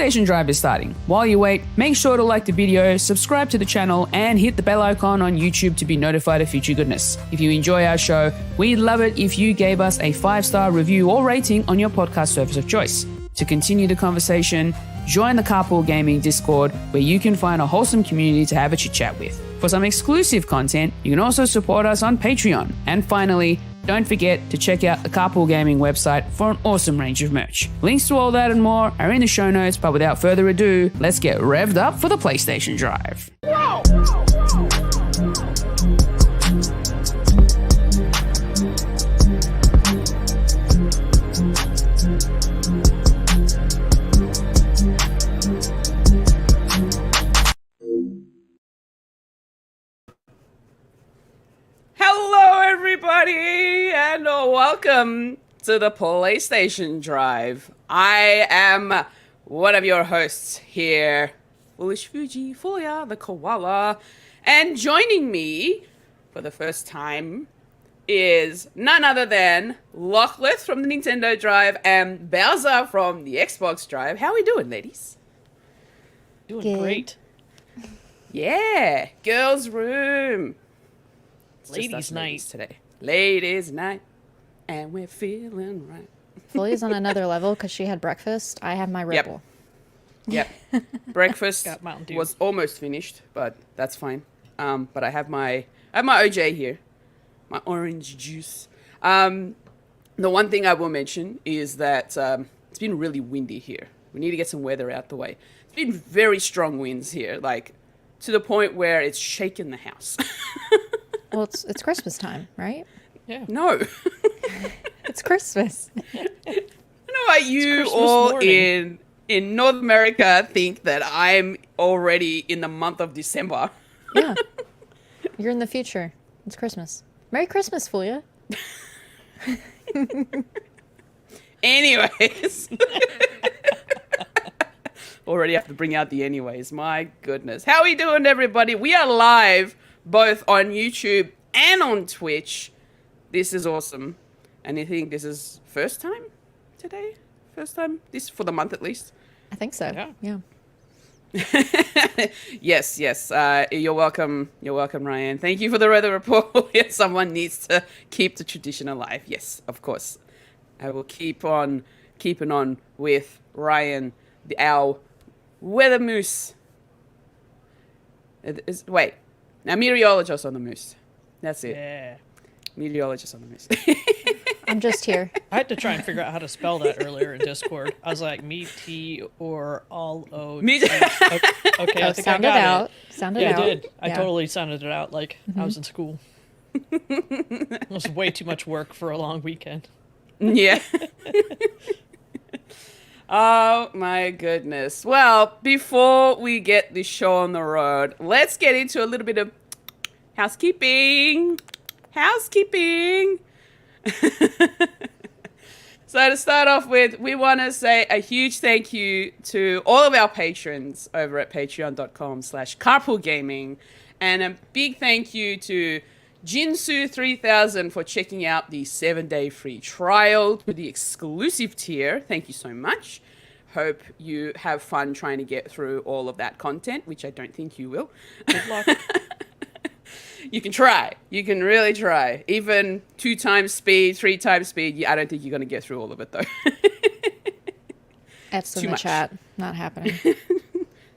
PlayStation Drive is starting. While you wait, make sure to like the video, subscribe to the channel, and hit the bell icon on YouTube to be notified of future goodness. If you enjoy our show, we'd love it if you gave us a 5-star review or rating on your podcast service of choice. To continue the conversation, join the Carpool Gaming Discord, where you can find a wholesome community to have a chit-chat with. For some exclusive content, you can also support us on Patreon. And finally, don't forget to check out the Carpool Gaming website for an awesome range of merch. Links to all that and more are in the show notes, but without further ado, let's get revved up for the PlayStation Drive. Whoa! Hello, everybody, and welcome to the PlayStation Drive. I am one of your hosts here, Foolish Fuji, Fulia, the koala, and joining me for the first time is none other than Lochleth from the Nintendo Drive and Bowser from the Xbox Drive. How are we doing, ladies? Doing Good. great. Yeah, girls' room. Ladies' night today. Ladies' night, and we're feeling right. Fully's on another level because she had breakfast. I have my Red Bull. Yep. Breakfast Got Mountain Dew. was almost finished, but that's fine. But I have my OJ here, my orange juice. The one thing I will mention is that it's been really windy here. We need to get some weather out the way. It's been very strong winds here, like to the point where it's shaken the house. Well, it's Christmas time, right? Yeah. No. It's Christmas. I don't know why you Christmas all morning. in North America think that I'm already in the month of December. Yeah. You're in the future. It's Christmas. Merry Christmas, Fulia. Anyways. Already have to bring out the anyways. My goodness. How are we doing, everybody? We are live both on YouTube and on Twitch. This is awesome. And I think this is first time today? First time? This for the month at least? I think so. Yeah. Yes. You're welcome. You're welcome, Ryan. Thank you for the weather report. Someone needs to keep the tradition alive. Yes, of course. I will keep on keeping on with Ryan, our weather moose. Wait. Now, meteorologist on the moose. That's it. Yeah. Meteorologist on the moose. I'm just here. I had to try and figure out how to spell that earlier in Discord. I was like, me, T, or all, O. Me- Okay, I think I Sound it got out. it. Sound it Yeah, out. I did. I Yeah. totally sounded it out like I was in school. It was way too much work for a long weekend. Yeah. Oh my goodness. Well, before we get this show on the road, let's get into a little bit of housekeeping. So to start off with, we want to say a huge thank you to all of our patrons over at patreon.com/carpoolgaming. And a big thank you to Jinsu3000 for checking out the 7-day free trial to the exclusive tier. Thank you so much. Hope you have fun trying to get through all of that content, which I don't think you will. Good luck. You can try. You can really try. Even 2 times speed, 3 times speed, I don't think you're going to get through all of it, though. F's in Too the much. chat. Not happening.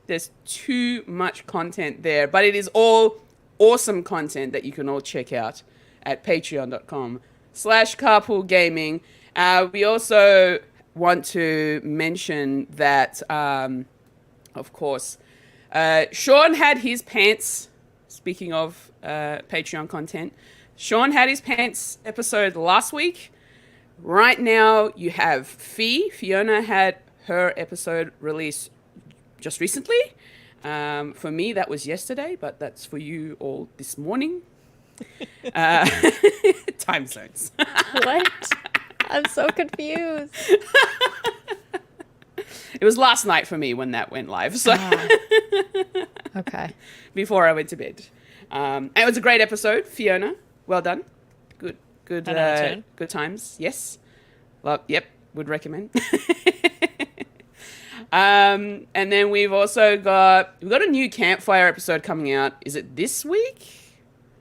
There's too much content there, but it is all awesome content that you can all check out at patreon.com/carpoolgaming. We also want to mention that, of course, Sean had his pants, speaking of Patreon content, Sean had his pants episode last week. Right now you have Fiona had her episode released just recently. For me, that was yesterday, but that's for you all this morning. Time zones. What? I'm so confused. It was last night for me when that went live. So Okay. before I went to bed. And it was a great episode, Fiona. Well done. Good 10 out of 10. Good times. Yes. Well, yep. Would recommend. And then we've got a new campfire episode coming out. Is it this week?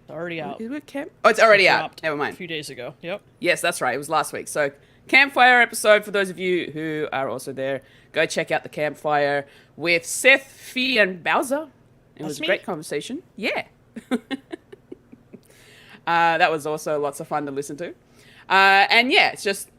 It's already out. Oh, it's already out. Never mind. A few days ago. Yep. Yes, that's right. It was last week. So campfire episode, for those of you who are also there, go check out the campfire with Seth, Fee, and Bowser. It was a great conversation. Yeah. That was also lots of fun to listen to. And yeah, it's just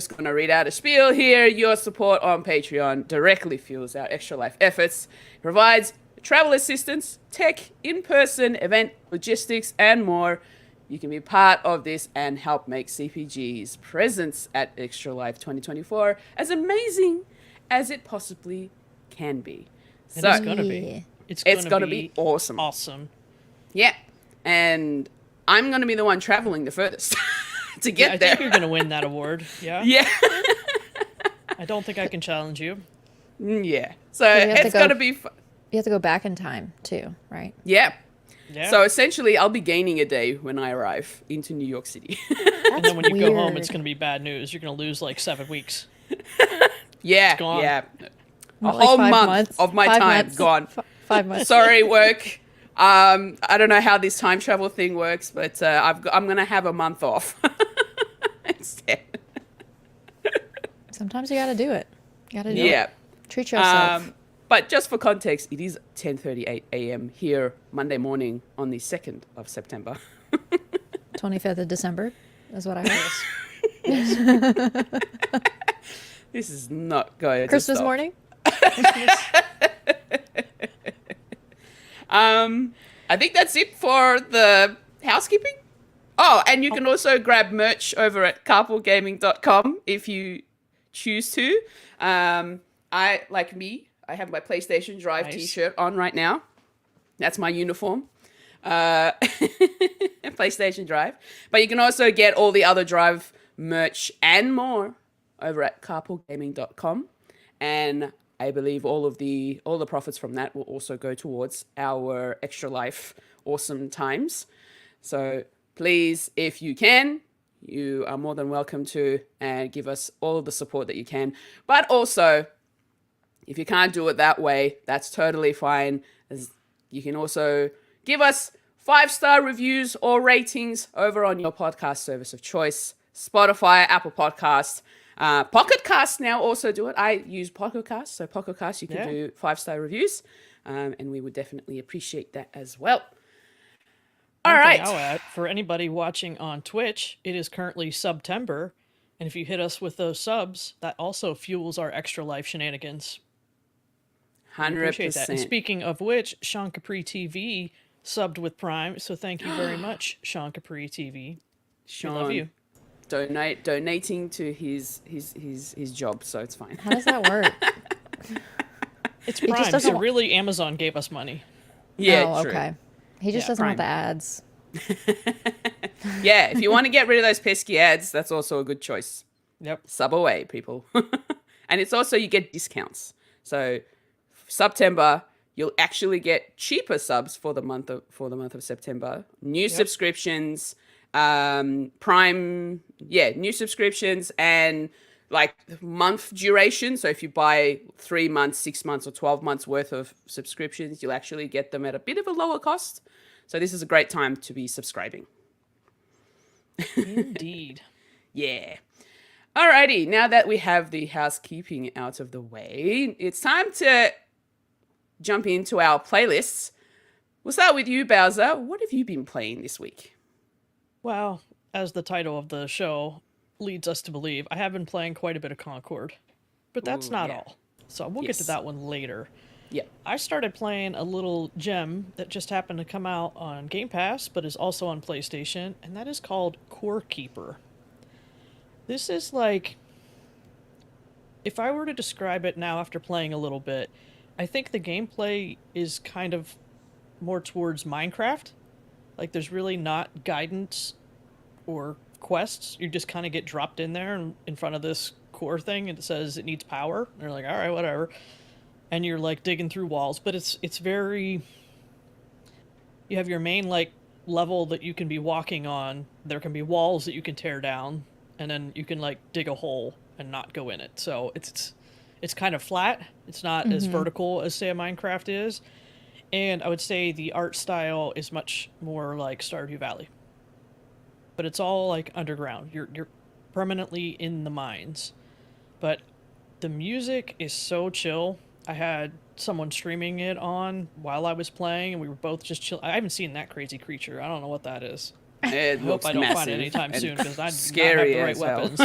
going to read out a spiel here. Your support on Patreon directly fuels our Extra Life efforts. It provides travel assistance, tech, in-person event, logistics, and more. You can be part of this and help make CPG's presence at Extra Life 2024 as amazing as it possibly can be. So, it's going to be. It's going to be awesome. Awesome. Yeah. And I'm going to be the one traveling the furthest to get there. I think you're going to win that award. Yeah. Yeah. I don't think I can challenge you. Yeah. So it's going to be fun. You have to go back in time, too, right? Yeah. Yeah. So essentially, I'll be gaining a day when I arrive into New York City. And then when you go home, it's going to be bad news. You're going to lose like 7 weeks. Yeah. It's gone. Yeah. Not A like whole 5 month months. of my 5 time months. gone. 5 months. Sorry, work. I don't know how this time travel thing works, but I'm going to have a month off instead. Sometimes you got to do it. You got to do Yeah. it. Treat yourself. But just for context, it is 10:38 a.m. here Monday morning on the 2nd of September. 25th of December is what I heard. This is not going Christmas to stop. morning? I think that's it for the housekeeping. Oh, and you can also grab merch over at carpoolgaming.com if you choose to. I have my PlayStation Drive t-shirt on right now. That's my uniform. PlayStation Drive. But you can also get all the other Drive merch and more over at carpoolgaming.com. And I believe all the profits from that will also go towards our Extra Life awesome times. So please, if you can, you are more than welcome to and give us all the support that you can. But also, if you can't do it that way, that's totally fine. As you can also give us 5-star reviews or ratings over on your podcast service of choice. Spotify, Apple Podcasts, Pocket Casts now also do it. I use Pocket Casts, so Pocket Casts you can do 5-star reviews, and we would definitely appreciate that as well. All right. I'll add, for anybody watching on Twitch, it is currently September, and if you hit us with those subs, that also fuels our Extra Life shenanigans. 100%. Appreciate that. And speaking of which, Sean Capri TV subbed with Prime, so thank you very much, Sean Capri TV. Sean, we love you. Donating to his job, so it's fine. How does that work? It's Prime, so really Amazon gave us money. Yeah, oh, true. okay. He just doesn't want the ads. Yeah, if you want to get rid of those pesky ads, that's also a good choice. Yep. Sub away, people. And it's also, you get discounts. So September, you'll actually get cheaper subs for the month of September. New subscriptions, Prime, new subscriptions and like month duration. So if you buy 3 months, 6 months, or 12 months worth of subscriptions, you'll actually get them at a bit of a lower cost. So this is a great time to be subscribing. Indeed. Yeah. Alrighty, now that we have the housekeeping out of the way, it's time to jump into our playlists. We'll start with you, Bowser. What have you been playing this week? Well, as the title of the show leads us to believe, I have been playing quite a bit of Concord. But that's not all. So we'll get to that one later. Yeah. I started playing a little gem that just happened to come out on Game Pass, but is also on PlayStation, and that is called Core Keeper. This is like, if I were to describe it now after playing a little bit, I think the gameplay is kind of more towards Minecraft. Like, there's really not guidance or quests. You just kind of get dropped in there and in front of this core thing, and it says it needs power. And you're like, all right, whatever. And you're like digging through walls, but it's very, you have your main like level that you can be walking on. There can be walls that you can tear down, and then you can like dig a hole and not go in it. So it's it's kind of flat. It's not as vertical as, say, a Minecraft is. And I would say the art style is much more like Stardew Valley. But it's all like underground. You're permanently in the mines. But the music is so chill. I had someone streaming it on while I was playing, and we were both just chill. I haven't seen that crazy creature. I don't know what that is. It I hope looks I don't massive find it anytime soon, because I do not have scary the right as hell. weapons.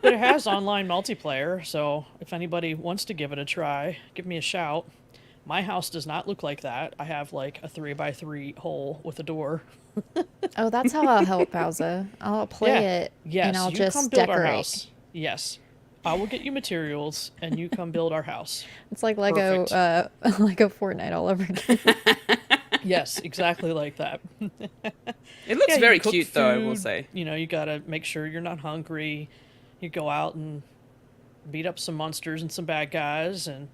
But it has online multiplayer, so if anybody wants to give it a try, give me a shout. My house does not look like that. I have like a 3x3 hole with a door. Oh, that's how I'll help, Bowser. I'll play it, Yes, and I'll you just come build our decorate. house. Yes. I will get you materials, and you come build our house. It's like Lego, Lego Fortnite all over again. Yes, exactly like that. It looks Yeah, you very cook cute, though, I will food, say. You know, you gotta make sure you're not hungry. You go out and beat up some monsters and some bad guys, and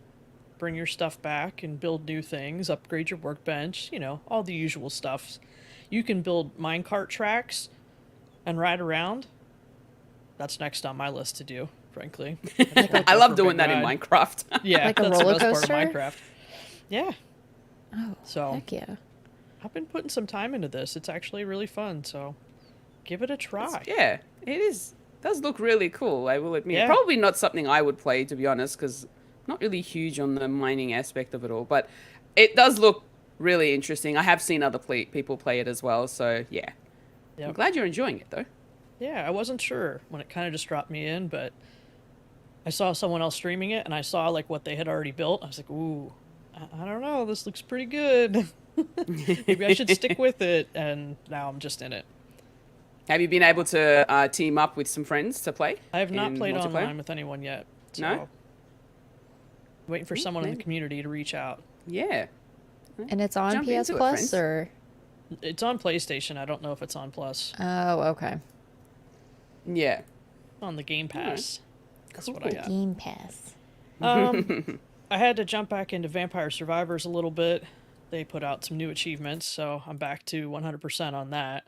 bring your stuff back and build new things, upgrade your workbench, you know, all the usual stuff. You can build minecart tracks and ride around. That's next on my list to do, frankly. I love doing that in Minecraft. Yeah, Like a that's the roller best part of coaster? Minecraft. Yeah. Oh, So heck yeah. I've been putting some time into this. It's actually really fun, so give it a try. Yeah, it is. Does look really cool, I will admit. Yeah. Probably not something I would play, to be honest, because not really huge on the mining aspect of it all. But it does look really interesting. I have seen other people play it as well, so yeah. I'm Yep. glad you're enjoying it, though. Yeah, I wasn't sure when it kind of just dropped me in, but I saw someone else streaming it, and I saw like what they had already built. I was like, ooh, I don't know, this looks pretty good. Maybe I should stick with it, and now I'm just in it. Have you been able to team up with some friends to play? I have not in played multiplayer? online with anyone yet. So No? waiting for someone in the maybe. community to reach out. Yeah. And it's on Jump PS into it, Plus, friends. or? It's on PlayStation. I don't know if it's on Plus. Oh, okay. Yeah. On the Game Pass. That's what I Cool. got. Game Pass. I had to jump back into Vampire Survivors a little bit. They put out some new achievements, so I'm back to 100% on that.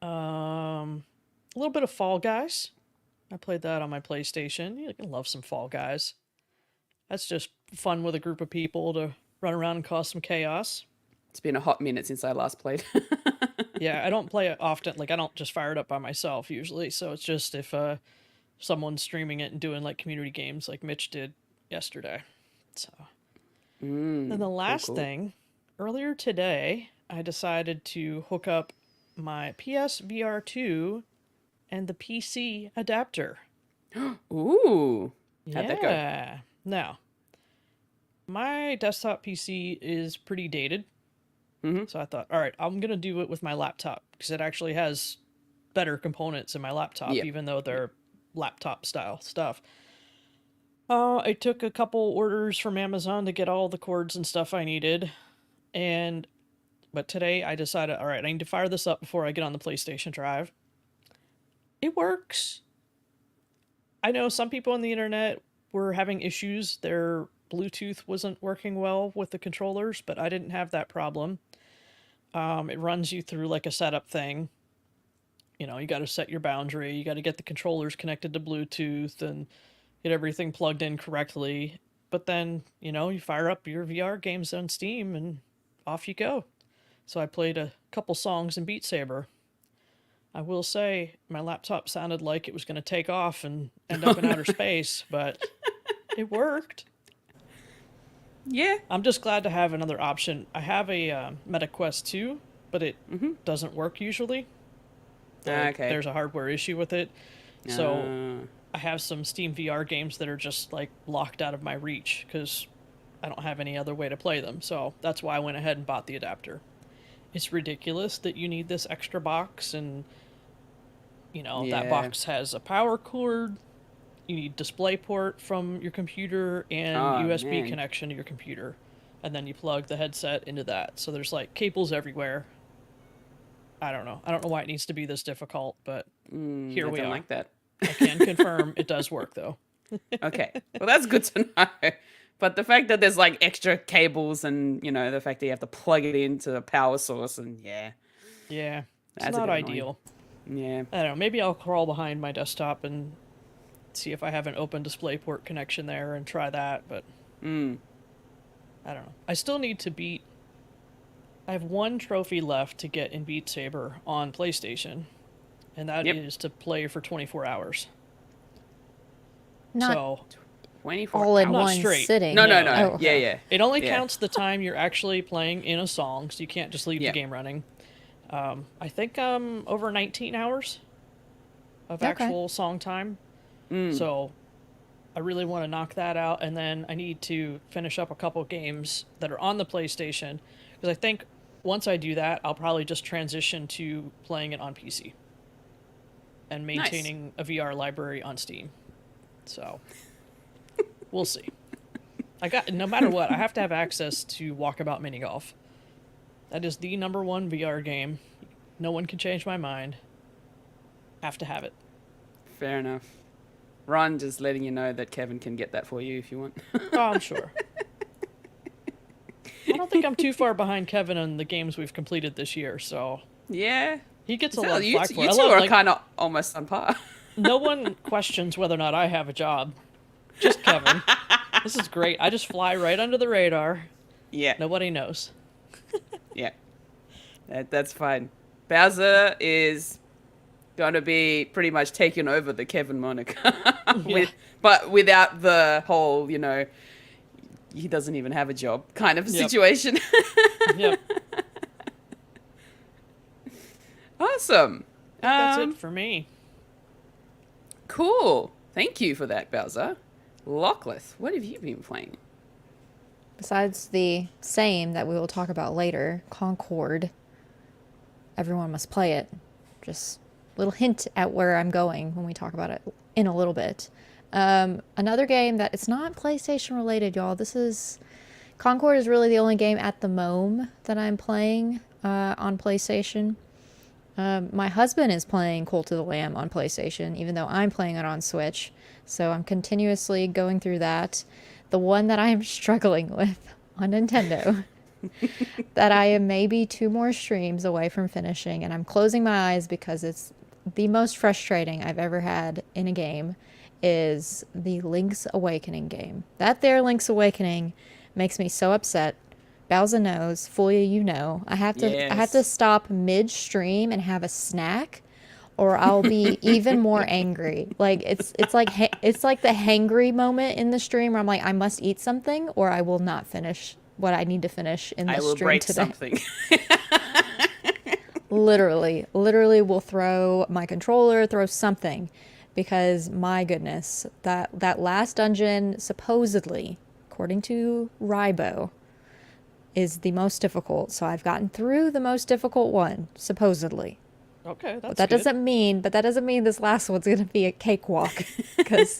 A little bit of Fall Guys. I played that on my PlayStation. You can love some Fall Guys. That's just fun with a group of people to run around and cause some chaos. It's been a hot minute since I last played. Yeah, I don't play it often. Like, I don't just fire it up by myself usually. So it's just if someone's streaming it and doing like community games like Mitch did yesterday. So then the last cool. thing, earlier today, I decided to hook up my PSVR 2 and the PC adapter. Ooh. How'd that go? Yeah. Now, my desktop PC is pretty dated. So I thought, all right, I'm going to do it with my laptop because it actually has better components in my laptop, Yep. even though they're laptop style stuff. I took a couple orders from Amazon to get all the cords and stuff I needed. But today I decided, all right, I need to fire this up before I get on the PlayStation Drive. It works. I know some people on the internet were having issues. Their Bluetooth wasn't working well with the controllers, but I didn't have that problem. It runs you through like a setup thing. You know, you got to set your boundary. You got to get the controllers connected to Bluetooth and get everything plugged in correctly. But then, you know, you fire up your VR games on Steam and off you go. So I played a couple songs in Beat Saber. I will say my laptop sounded like it was going to take off and end up in outer space, but it worked. Yeah. I'm just glad to have another option. I have a MetaQuest 2, but it doesn't work usually. Like, Okay. There's a hardware issue with it. So I have some Steam VR games that are just like locked out of my reach because I don't have any other way to play them. So that's why I went ahead and bought the adapter. It's ridiculous that you need this extra box, and you know that Yeah. box has a power cord. You need DisplayPort from your computer and Oh, USB man. connection to your computer, and then you plug the headset into that. So there's like cables everywhere. I don't know why it needs to be this difficult, but here I we don't are. like that. I can confirm it does work though. Okay. Well, that's good to know. But the fact that there's like extra cables and, you know, the fact that you have to plug it into a power source and Yeah, it's That's a not bit annoying. ideal. yeah. I don't know. Maybe I'll crawl behind my desktop and see if I have an open DisplayPort connection there and try that, but I don't know. I still need to beat... I have one trophy left to get in Beat Saber on PlayStation, and that is to play for 24 hours. Not so 24 all in hours. Not one straight. sitting. No. Oh, Yeah, yeah. It only Yeah. counts the time you're actually playing in a song, so you can't just leave Yeah. the game running. I think over 19 hours of Okay. actual song time. So I really want to knock that out, and then I need to finish up a couple games that are on the PlayStation, because I think once I do that, I'll probably just transition to playing it on PC and maintaining a VR library on Steam. So we'll see. No matter what, I have to have access to Walkabout Mini Golf. That is the #1 VR game. No one can change my mind. Have to have it. Fair enough. Ron, just letting you know that Kevin can get that for you if you want. Oh, I'm sure. I don't think I'm too far behind Kevin on the games we've completed this year, so Yeah. he gets a So lot of you flack two for it. I are love, like, kind of almost on par. no one questions whether or not I have a job. Just Kevin. This is great. I just fly right under the radar. Yeah. Nobody knows. Yeah. That's fine. Bowser is going to be pretty much taking over the Kevin moniker. But without the whole, he doesn't even have a job kind of situation. Yep. Awesome. That's it for me. Cool. Thank you for that, Bowser. Lockleth, what have you been playing? Besides the same that we will talk about later, Concord, everyone must play it. Just a little hint at where I'm going when we talk about it in a little bit. Another game that it's not PlayStation related, y'all. Concord is really the only game at the moment that I'm playing on PlayStation. My husband is playing Cult of the Lamb on PlayStation, even though I'm playing it on Switch. So I'm continuously going through that. The one that I am struggling with on Nintendo, that I am maybe 2 more streams away from finishing, and I'm closing my eyes because it's the most frustrating I've ever had in a game, is the Link's Awakening game. That there Link's Awakening makes me so upset. Bowser knows, Fulia, you know. I have to stop mid-stream and have a snack, or I'll be even more angry. Like it's like the hangry moment in the stream where I'm like, I must eat something, or I will not finish what I need to finish in the stream today. I will break something. literally will throw my controller, throw something, because my goodness, that last dungeon, supposedly, according to Rybo, is the most difficult. So I've gotten through the most difficult one, supposedly. Okay, that's But that good. doesn't mean this last one's going to be a cakewalk, because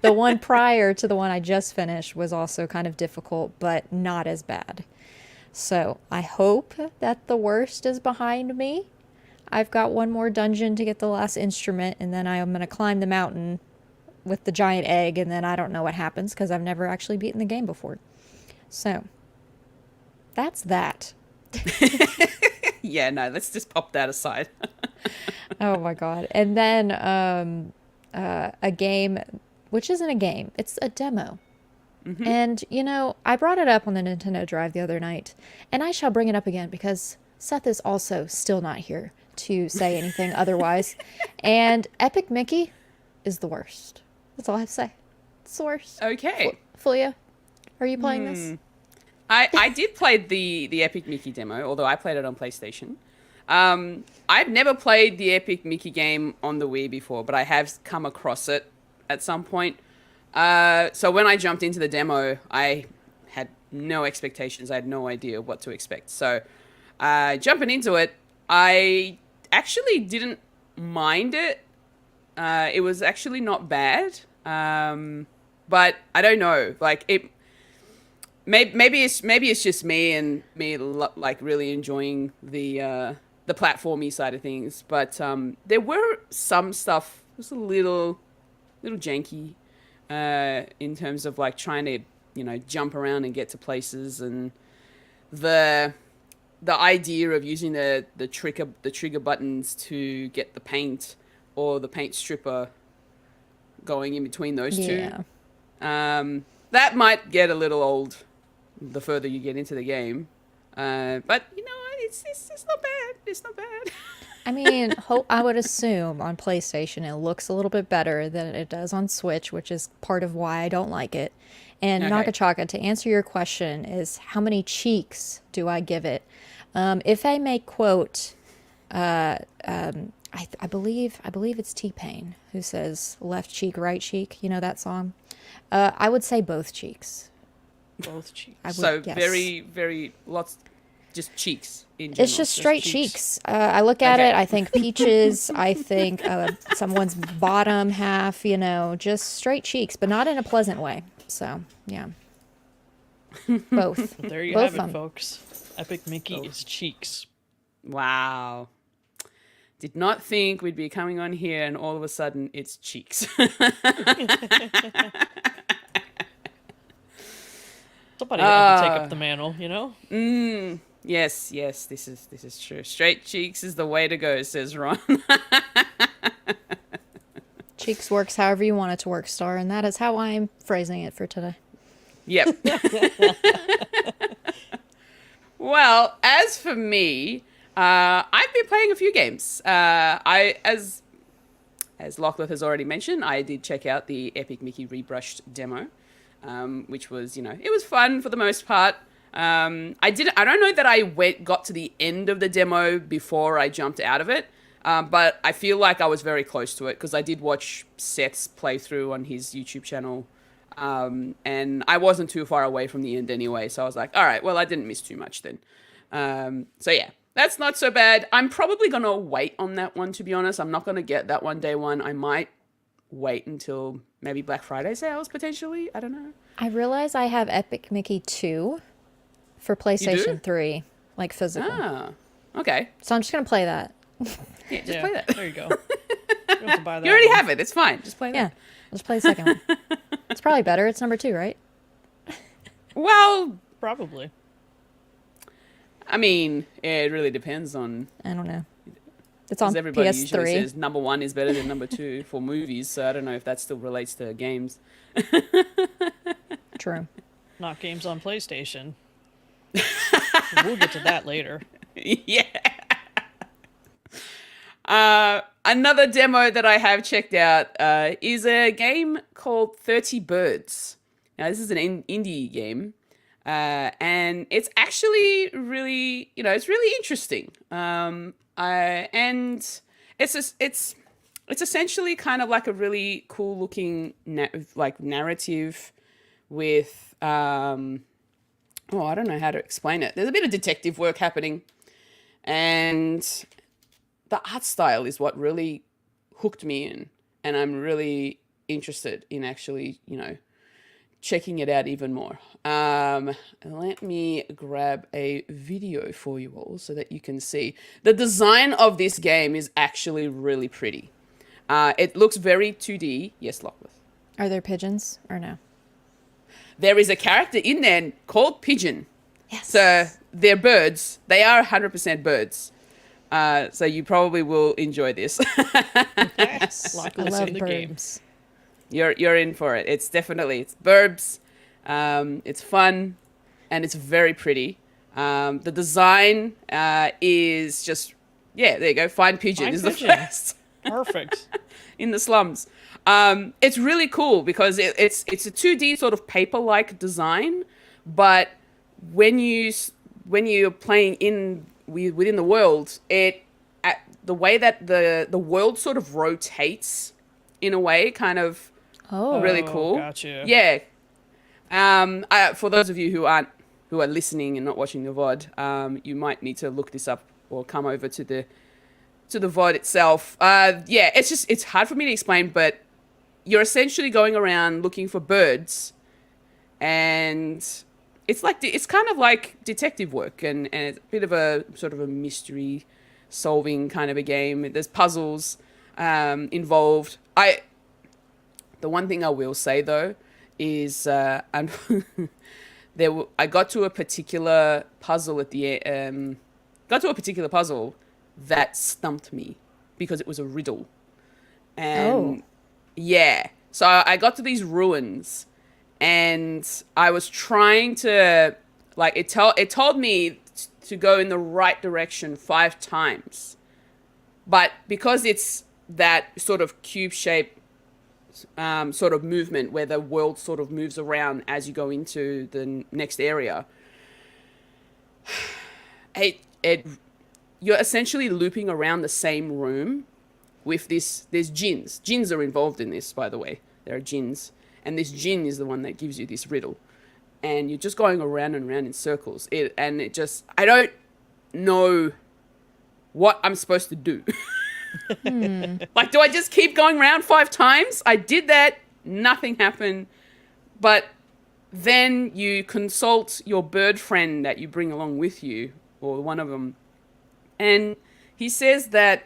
the one prior to the one I just finished was also kind of difficult, but not as bad. So I hope that the worst is behind me. I've got one more dungeon to get the last instrument, and then I'm going to climb the mountain with the giant egg, and then I don't know what happens because I've never actually beaten the game before. So that's that. Yeah, no, let's just pop that aside. Oh my god. And then a game, which isn't a game, it's a demo. Mm-hmm. And, I brought it up on the Nintendo Drive the other night, and I shall bring it up again because Seth is also still not here to say anything otherwise. And Epic Mickey is the worst. That's all I have to say. It's the worst. Okay. Fulia, are you playing this? I did play the Epic Mickey demo, although I played it on PlayStation. I've never played the Epic Mickey game on the Wii before, but I have come across it at some point. So when I jumped into the demo, I had no expectations. I had no idea what to expect. So jumping into it, I actually didn't mind it. It was actually not bad. But I don't know, like it. Maybe it's just me and me like really enjoying the platformy side of things, but there were some stuff that was a little janky in terms of like trying to jump around and get to places, and the idea of using the trigger buttons to get the paint or the paint stripper going in between those Yeah. two. That might get a little old the further you get into the game. But you know, it's not bad. It's not bad. I mean, I would assume on PlayStation it looks a little bit better than it does on Switch, which is part of why I don't like it. And Okay. Nakachaka, to answer your question, is how many cheeks do I give it? If I may quote, I believe it's T-Pain who says "left cheek, right cheek." You know that song? I would say both cheeks. Both cheeks. I would, So yes. very lots, just cheeks in general. It's just straight cheeks. I look at Okay. it. I think peaches. I think someone's bottom half. You know, just straight cheeks, but not in a pleasant way. So yeah, both. There you Both have of 'em. it, folks. Epic Mickey is cheeks. Wow. Did not think we'd be coming on here and all of a sudden it's cheeks. Somebody had to take up the mantle, you know? Yes, this is true. Straight cheeks is the way to go, says Ron. Cheeks works however you want it to work, Star, and that is how I'm phrasing it for today. Yep. Well, as for me, I've been playing a few games. As Lachlan has already mentioned, I did check out the Epic Mickey Rebrushed demo, which was, you know, it was fun for the most part. I don't know that I got to the end of the demo before I jumped out of it, but I feel like I was very close to it because I did watch Seth's playthrough on his YouTube channel. And I wasn't too far away from the end anyway, so I was like, all right, well, I didn't miss too much then. So yeah, that's not so bad. I'm probably going to wait on that one, to be honest. I'm not going to get that one day one. I might wait until maybe Black Friday sales, potentially. I don't know. I realize I have Epic Mickey 2 for PlayStation 3, like physical. Ah, okay. So I'm just gonna play that. Yeah, just play that. There you go. You don't have to buy that You already one. have it. It's fine. Just play that. Yeah, I'll just play the second one. It's probably better. It's number 2, right? Well, Probably. I mean, it really depends on... I don't know. It's on Because everybody usually PS3. says number 1 is better than number 2 for movies, so I don't know if that still relates to games. True. Not games on PlayStation. We'll get to that later. Yeah. Another demo that I have checked out is a game called 30 Birds. Now, this is an indie game, and it's actually really, you know, it's really interesting. And it's essentially kind of like a really cool looking narrative with I don't know how to explain it. There's a bit of detective work happening, and the art style is what really hooked me in, and I'm really interested in actually, you know, checking it out even more. Let me grab a video for you all so that you can see. The design of this game is actually really pretty. It looks very 2D. Yes, Lockworth. Are there pigeons or no? There is a character in there called Pigeon. Yes. So they're birds. They are 100% birds. So you probably will enjoy this. Yes. I Lachlan's love in the game. birds. You're in for it. It's burbs. It's fun, and it's very pretty. The design is just, yeah, there you go. Find Pigeon Find is Pigeon. the first Perfect. in the slums. It's really cool because it's a 2D sort of paper-like design, but when you're playing within the world, the way that the world sort of rotates in a way, kind of really cool. Gotcha. Yeah. For those of you who are listening and not watching the VOD, you might need to look this up or come over to the VOD itself. Yeah, it's hard for me to explain, but you're essentially going around looking for birds, and it's kind of like detective work, and it's a bit of a sort of a mystery solving kind of a game. There's puzzles involved. The one thing I will say though is I got to a particular puzzle that stumped me because it was a riddle. And yeah, So I got to these ruins, and I was trying to, like, it told me to go in the right direction 5 times. But because it's that sort of cube shape sort of movement where the world sort of moves around as you go into the next area, you're essentially looping around the same room with there's jinns. Jinns are involved in this, by the way. There are jinns. And this jinn is the one that gives you this riddle. And you're just going around and around in circles. I don't know what I'm supposed to do. Like, do I just keep going around 5 times? I did that. Nothing happened. But then you consult your bird friend that you bring along with you, or one of them. And he says that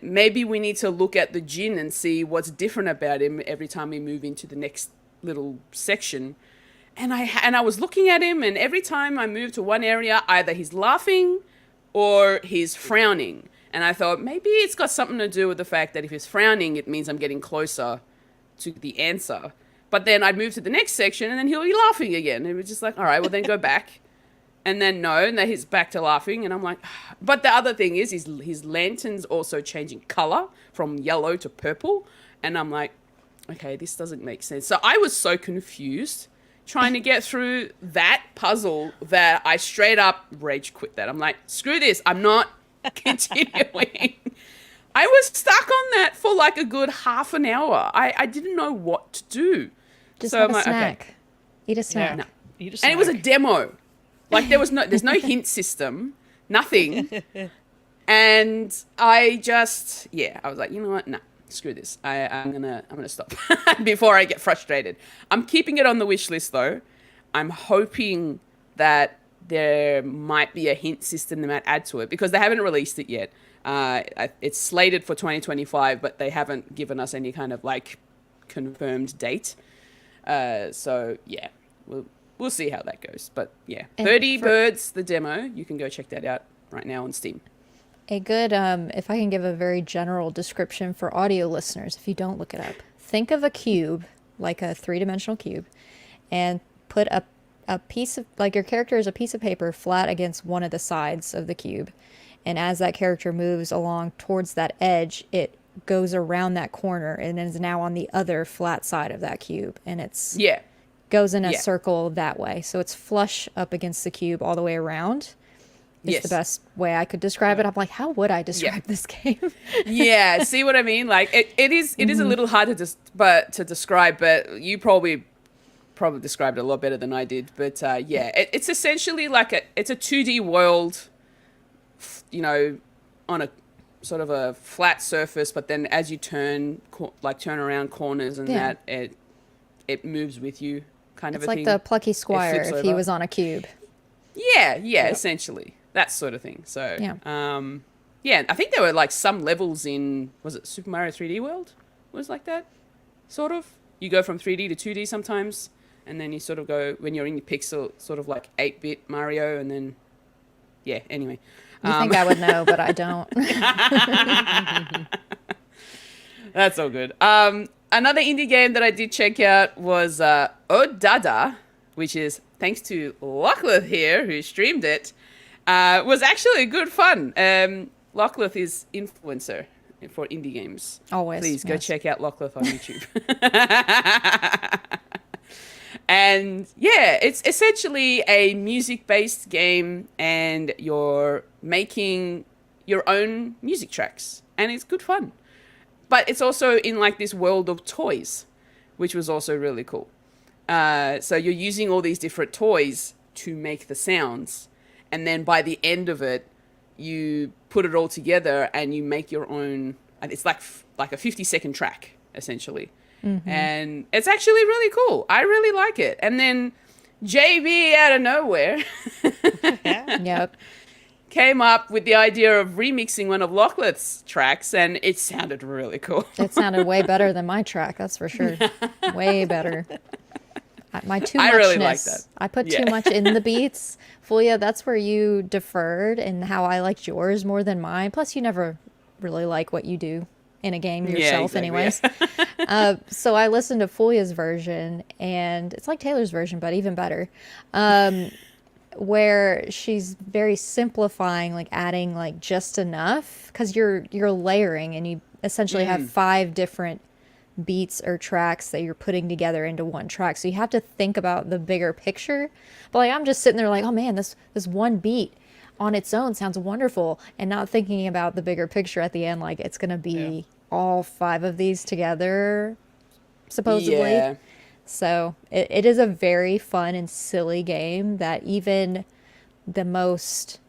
maybe we need to look at the jinn and see what's different about him every time we move into the next little section. And I was looking at him, and every time I moved to one area, either he's laughing or he's frowning. And I thought maybe it's got something to do with the fact that if he's frowning, it means I'm getting closer to the answer. But then I'd move to the next section, and then he'll be laughing again. And it was just like, all right, well then go back. And then no, and then he's back to laughing, and I'm like, but the other thing is his lantern's also changing color from yellow to purple, and I'm like, okay, this doesn't make sense. So I was so confused trying to get through that puzzle that I straight up rage quit that. I'm like, screw this, I'm not continuing. I was stuck on that for like a good half an hour. I didn't know what to do. Just so have I'm a like, snack. okay. Eat a snack. Yeah. Eat a And snack. it was a demo. Like there's no hint system, nothing. And I was like, you know what? Nah, screw this. I'm gonna stop before I get frustrated. I'm keeping it on the wish list though. I'm hoping that there might be a hint system they might add to it, because they haven't released it yet. It's slated for 2025, but they haven't given us any kind of like confirmed date. So yeah, we'll see how that goes. But yeah, 30 Birds, the demo, you can go check that out right now on Steam. A good, if I can give a very general description for audio listeners, if you don't look it up, think of a cube, like a 3-dimensional cube, and put a piece of, like your character is a piece of paper flat against one of the sides of the cube. And as that character moves along towards that edge, it goes around that corner and is now on the other flat side of that cube. And it's goes in a circle that way. So it's flush up against the cube all the way around. It's the best way I could describe it. I'm like, how would I describe this game? Yeah, see what I mean? Like it is a little hard to describe, but you probably described it a lot better than I did. But it's essentially like it's a 2D world, you know, on a sort of a flat surface, but then as you turn around corners and that it moves with you, kind of a thing. It's like the Plucky Squire if he was on a cube. Yeah, essentially that sort of thing. So I think there were like some levels in, was it Super Mario 3D World? It was like that, sort of. You go from 3D to 2D sometimes, and then you sort of go, when you're in the pixel, sort of like 8-bit Mario, and then anyway. You think I would know, but I don't. That's all good. Another indie game that I did check out was Odada, which is thanks to Lockleth here, who streamed it. Was actually good fun. Lockleth is influencer for indie games. Always. Please go check out Lockleth on YouTube. And it's essentially a music-based game, and you're making your own music tracks, and it's good fun. But it's also in like this world of toys, which was also really cool. So you're using all these different toys to make the sounds, and then by the end of it, you put it all together and you make your own. And it's like a 50-second track essentially. Mm-hmm. And it's actually really cool. I really like it. And then JB out of nowhere came up with the idea of remixing one of Lockleth's tracks, and it sounded really cool. It sounded way better than my track, that's for sure. Way better. My too muchness. I really like that. I put too much in the beats. Fulia, that's where you deferred, and how I liked yours more than mine. Plus, you never really like what you do. in a game Yeah, yourself exactly, anyways. So I listened to Fulia's version, and it's like Taylor's version, but even better. Where she's very simplifying, like adding like just enough, because you're layering, and you essentially have 5 different beats or tracks that you're putting together into one track. So you have to think about the bigger picture. But like I'm just sitting there like, oh man, this one beat on its own sounds wonderful, and not thinking about the bigger picture at the end, like it's gonna be all 5 of these together, supposedly. Yeah. So it is a very fun and silly game that even the most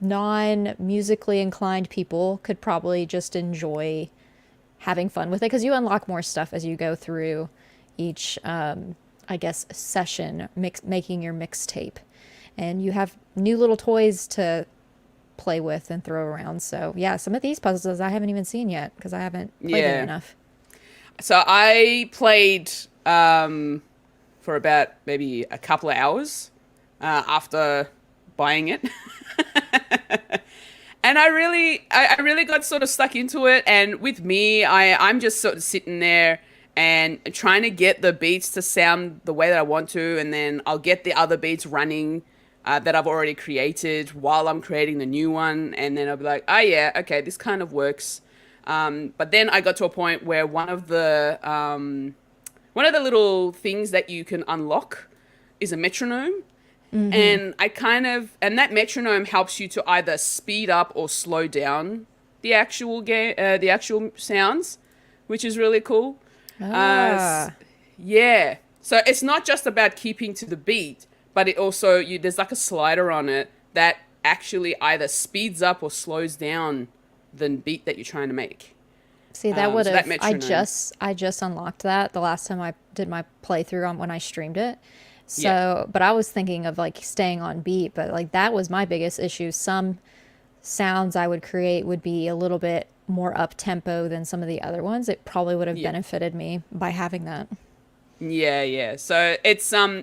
non-musically inclined people could probably just enjoy having fun with it, because you unlock more stuff as you go through each, I guess, session, making your mixtape. And you have new little toys to play with and throw around. So yeah, some of these puzzles I haven't even seen yet because I haven't played it enough. So I played for about maybe a couple of hours after buying it. And I really got sort of stuck into it. And with me, I'm just sort of sitting there and trying to get the beats to sound the way that I want to. And then I'll get the other beats running that I've already created while I'm creating the new one. And then I'll be like, oh yeah, okay, this kind of works. But then I got to a point where one of the little things that you can unlock is a metronome. And and that metronome helps you to either speed up or slow down the actual the actual sounds, which is really cool. Yeah. So it's not just about keeping to the beat, but it also, there's like a slider on it that actually either speeds up or slows down the beat that you're trying to make. See, that would have, I metronome. just unlocked that the last time I did my playthrough on when I streamed it. So, but I was thinking of like staying on beat, but like that was my biggest issue. Some sounds I would create would be a little bit more up tempo than some of the other ones. It probably would have benefited me by having that. Yeah. So it's a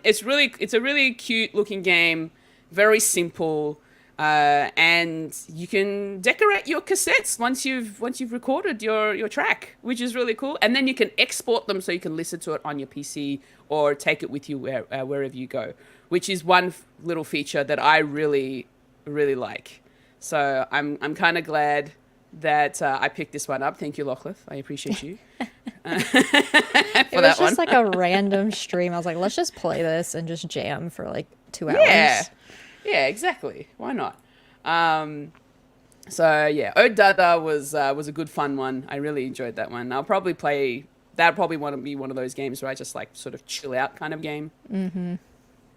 really cute looking game, very simple, and you can decorate your cassettes once you've recorded your track, which is really cool. And then you can export them so you can listen to it on your PC or take it with you wherever you go, which is one little feature that I really, really like. So I'm kind of glad that I picked this one up. Thank you, Lachlan. I appreciate you. It was just like a random stream. I was like, let's just play this and just jam for like 2 hours. Yeah, exactly. Why not? So yeah, Oh Dada was a good fun one. I really enjoyed that one. I'll probably play. That'd probably want to be one of those games where I just like sort of chill out kind of game. Mm-hmm.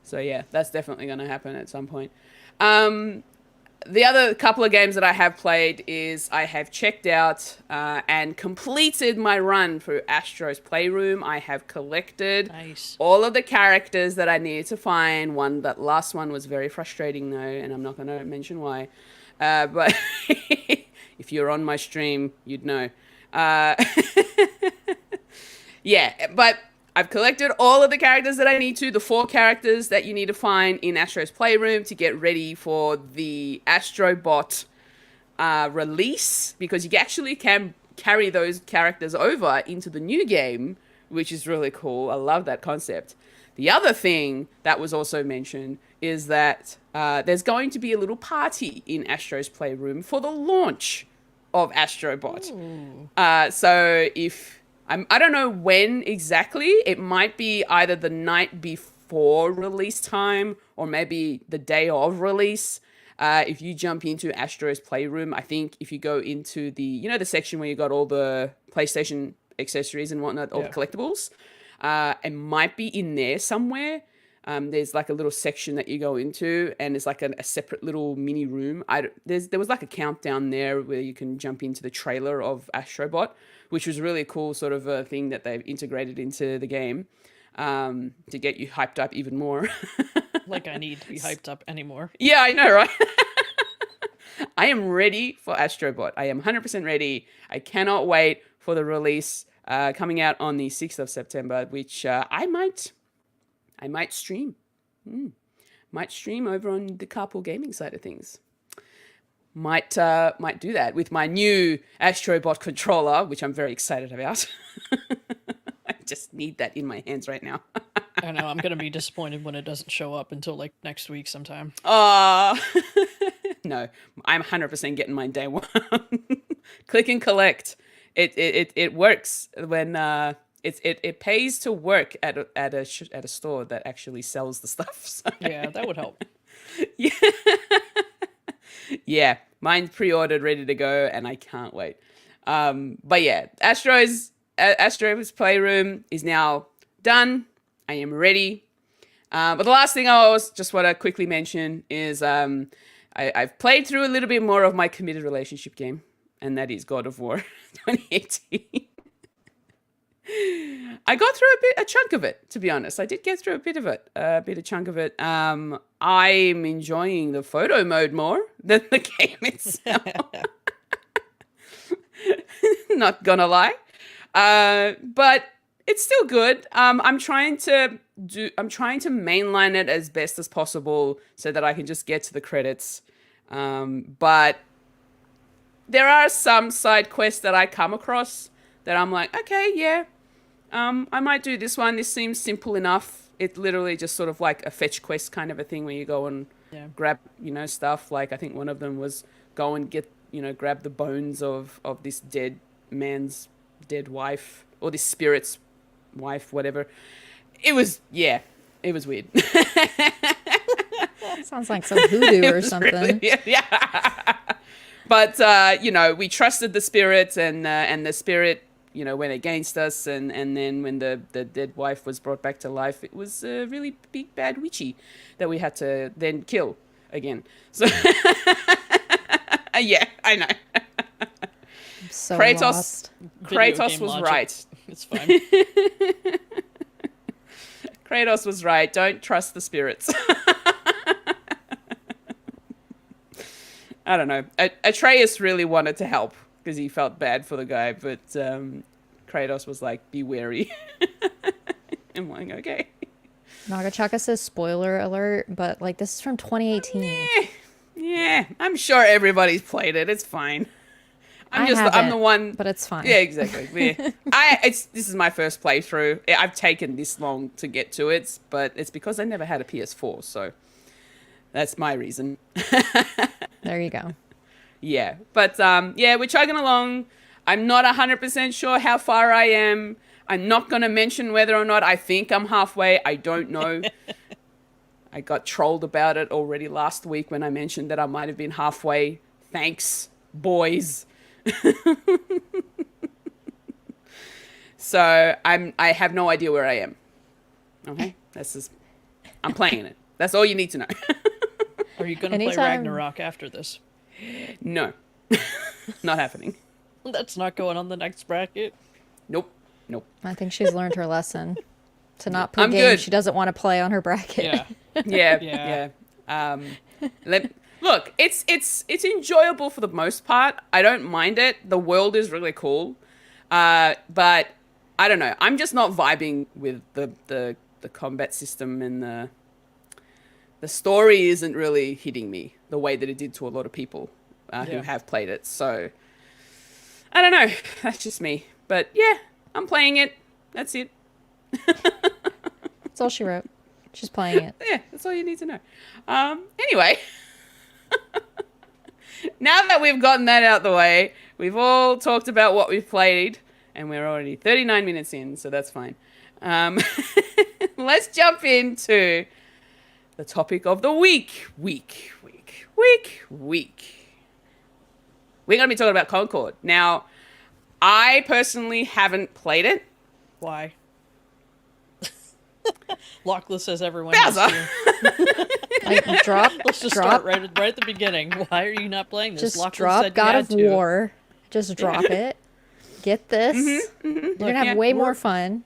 So yeah, that's definitely going to happen at some point. The other couple of games that I have played is I have checked out and completed my run through Astro's Playroom. I have collected all of the characters that I needed to find. That last one was very frustrating though, and I'm not going to mention why. But if you're on my stream, you'd know. Yeah, but I've collected all of the characters that I need to, the 4 characters that you need to find in Astro's Playroom to get ready for the Astrobot release, because you actually can carry those characters over into the new game, which is really cool. I love that concept. The other thing that was also mentioned is that there's going to be a little party in Astro's Playroom for the launch of Astrobot. So I don't know when exactly. It might be either the night before release time or maybe the day of release. If you jump into Astro's Playroom, I think if you go into the section where you got all the PlayStation accessories and whatnot, all the collectibles, it might be in there somewhere. There's like a little section that you go into, and it's like a separate little mini room. There was like a countdown there where you can jump into the trailer of Astrobot, which was really cool, sort of a thing that they've integrated into the game to get you hyped up even more. Like I need to be hyped up anymore. Yeah, I know, right? I am ready for Astrobot. I am 100% ready. I cannot wait for the release coming out on the 6th of September, which I might stream. Might stream over on the Carpool Gaming side of things. might do that with my new Astrobot controller, which I'm very excited about. I just need that in my hands right now. I know, I'm going to be disappointed when it doesn't show up until like next week sometime. No, I'm 100% getting mine day one. Click and collect. It works when it pays to work at a store that actually sells the stuff. So. Yeah, that would help. Yeah. Yeah, mine's pre-ordered, ready to go, and I can't wait. But yeah, Astro's Playroom is now done. I am ready. But the last thing I just want to quickly mention is I've played through a little bit more of my committed relationship game, and that is God of War 2018. I got through a chunk of it, to be honest. I did get through a chunk of it. I'm enjoying the photo mode more than the game itself. Not gonna lie. But it's still good. I'm trying to mainline it as best as possible so that I can just get to the credits. But there are some side quests that I come across that I'm like, okay, yeah, I might do this one. This seems simple enough. It's literally just sort of like a fetch quest kind of a thing where you go and grab, stuff. Like I think one of them was go and get, grab the bones of this dead man's dead wife or this spirit's wife, whatever. It was weird. Sounds like some hoodoo or something. Really, yeah. But, we trusted the spirit and the spirit, went against us. And then when the dead wife was brought back to life, it was a really big, bad witchy that we had to then kill again. So, yeah, I know. I'm so lost. Kratos was logic. right. It's fine. Kratos was right. Don't trust the spirits. I don't know. Atreus really wanted to help because he felt bad for the guy, but Kratos was like, be wary. I'm like, okay. Nagachaka says spoiler alert, but like this is from 2018. Yeah, I'm sure everybody's played it. It's fine. I'm the one, but it's fine. Yeah, exactly. Yeah. This is my first playthrough. I've taken this long to get to it, but it's because I never had a PS4, so that's my reason. There you go. Yeah, but we're chugging along. I'm not 100% sure how far I am. I'm not going to mention whether or not I think I'm halfway. I don't know. I got trolled about it already last week when I mentioned that I might have been halfway. Thanks, boys. So I have no idea where I am. Okay, I'm playing it. That's all you need to know. Are you going to play Ragnarok after this? No, not happening. That's not going on the next bracket. Nope. I think she's learned her lesson to not put I'm games good. she doesn't want to play on her bracket. Yeah. Look, it's enjoyable for the most part. I don't mind it. The world is really cool, but I don't know. I'm just not vibing with the combat system, and the story isn't really hitting me the way that it did to a lot of people who have played it. So I don't know. That's just me. But yeah, I'm playing it. That's it. That's all she wrote. She's playing it. Yeah, that's all you need to know. Anyway, now that we've gotten that out the way, we've all talked about what we've played, and we're already 39 minutes in, so that's fine. Let's jump into the topic of the week. We're going to be talking about Concord. Now, I personally haven't played it. Why? Lachlan says everyone Bowser. has to. Like, drop. Let's just start right at the beginning. Why are you not playing this? Just Lachlan drop said God you of had to. War. Just drop it. Get this. You're going to have way more fun.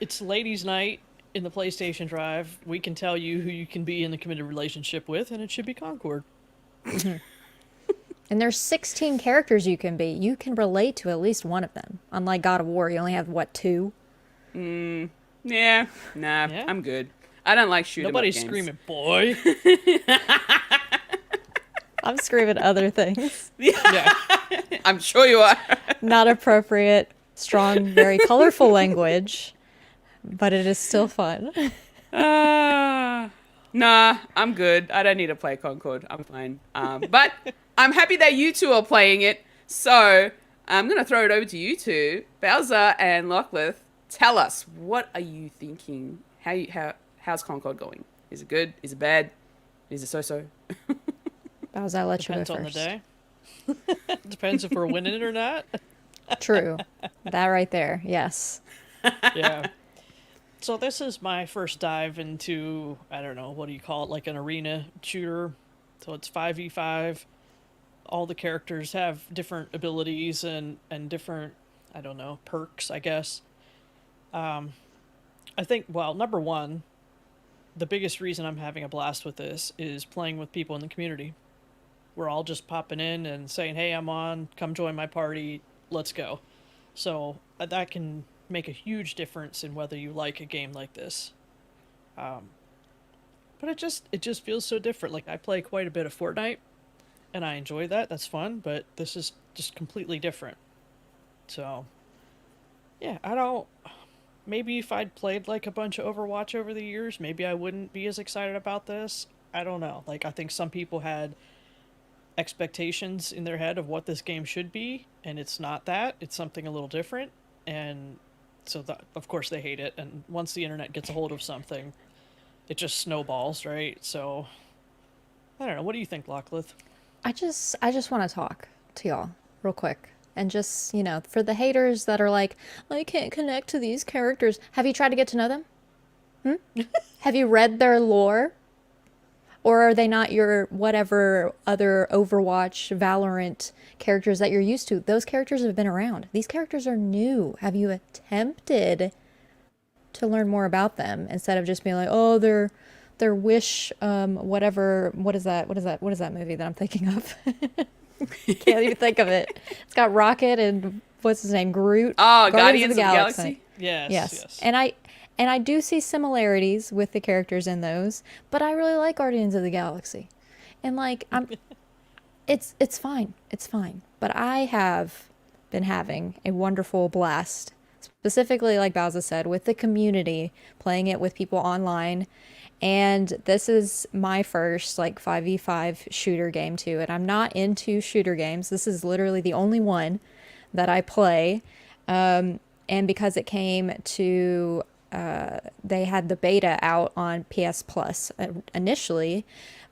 It's ladies' night in the PlayStation Drive. We can tell you who you can be in the committed relationship with, and it should be Concord. And there's 16 characters you can be. You can relate to at least one of them. Unlike God of War, you only have, what, 2? Yeah. Nah, Yeah. I'm good. I don't like shooting. Nobody's screaming, boy. I'm screaming other things. Yeah. I'm sure you are. Not appropriate, strong, very colorful language, but it is still fun. Nah, I'm good. I don't need to play Concord. I'm fine. But I'm happy that you two are playing it. So I'm going to throw it over to you two. Bowser and Lachlan, tell us, what are you thinking? How's Concord going? Is it good? Is it bad? Is it so-so? Bowser, I'll let you go Depends on the first. day. Depends if we're winning it or not. True. That right there. Yes. Yeah. So this is my first dive into, I don't know, what do you call it, like an arena shooter. So it's 5v5. All the characters have different abilities and different, I don't know, perks, I guess. I think, well, number one, the biggest reason I'm having a blast with this is playing with people in the community. We're all just popping in and saying, hey, I'm on, come join my party, let's go. So that can make a huge difference in whether you like a game like this. But it just feels so different. Like, I play quite a bit of Fortnite, and I enjoy that. That's fun, but this is just completely different. So, yeah, maybe if I'd played like a bunch of Overwatch over the years, maybe I wouldn't be as excited about this. I don't know. Like, I think some people had expectations in their head of what this game should be, and it's not that. It's something a little different, and so of course they hate it. And once the internet gets a hold of something, it just snowballs, right? So I don't know. What do you think, Lachlan? I just want to talk to y'all real quick. And just, for the haters that are like, I can't connect to these characters. Have you tried to get to know them? Have you read their lore? Or are they not your whatever other Overwatch, Valorant characters that you're used to? Those characters have been around. These characters are new. Have you attempted to learn more about them instead of just being like, oh, they're Wish, whatever. What is that movie that I'm thinking of? Can't even think of it. It's got Rocket and what's his name, Groot. Oh, Guardians of the Galaxy. Yes. And I do see similarities with the characters in those, but I really like Guardians of the Galaxy. And like it's fine. It's fine. But I have been having a wonderful blast, specifically like Bowser said, with the community, playing it with people online. And this is my first like 5v5 shooter game too. And I'm not into shooter games. This is literally the only one that I play. And because it came to they had the beta out on PS Plus initially,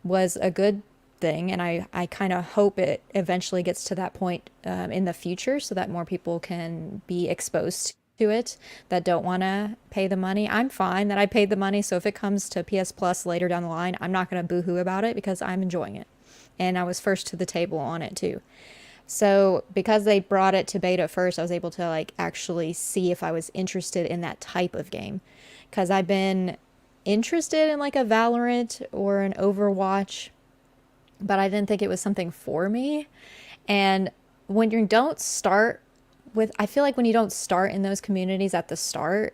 was a good thing, and I kind of hope it eventually gets to that point in the future so that more people can be exposed to it that don't want to pay the money. I'm fine that I paid the money, so if it comes to PS Plus later down the line, I'm not going to boohoo about it because I'm enjoying it, and I was first to the table on it too. So because they brought it to beta first, I was able to like actually see if I was interested in that type of game. Because I've been interested in like a Valorant or an Overwatch, but I didn't think it was something for me. And when you don't start with, I feel like when you don't start in those communities at the start,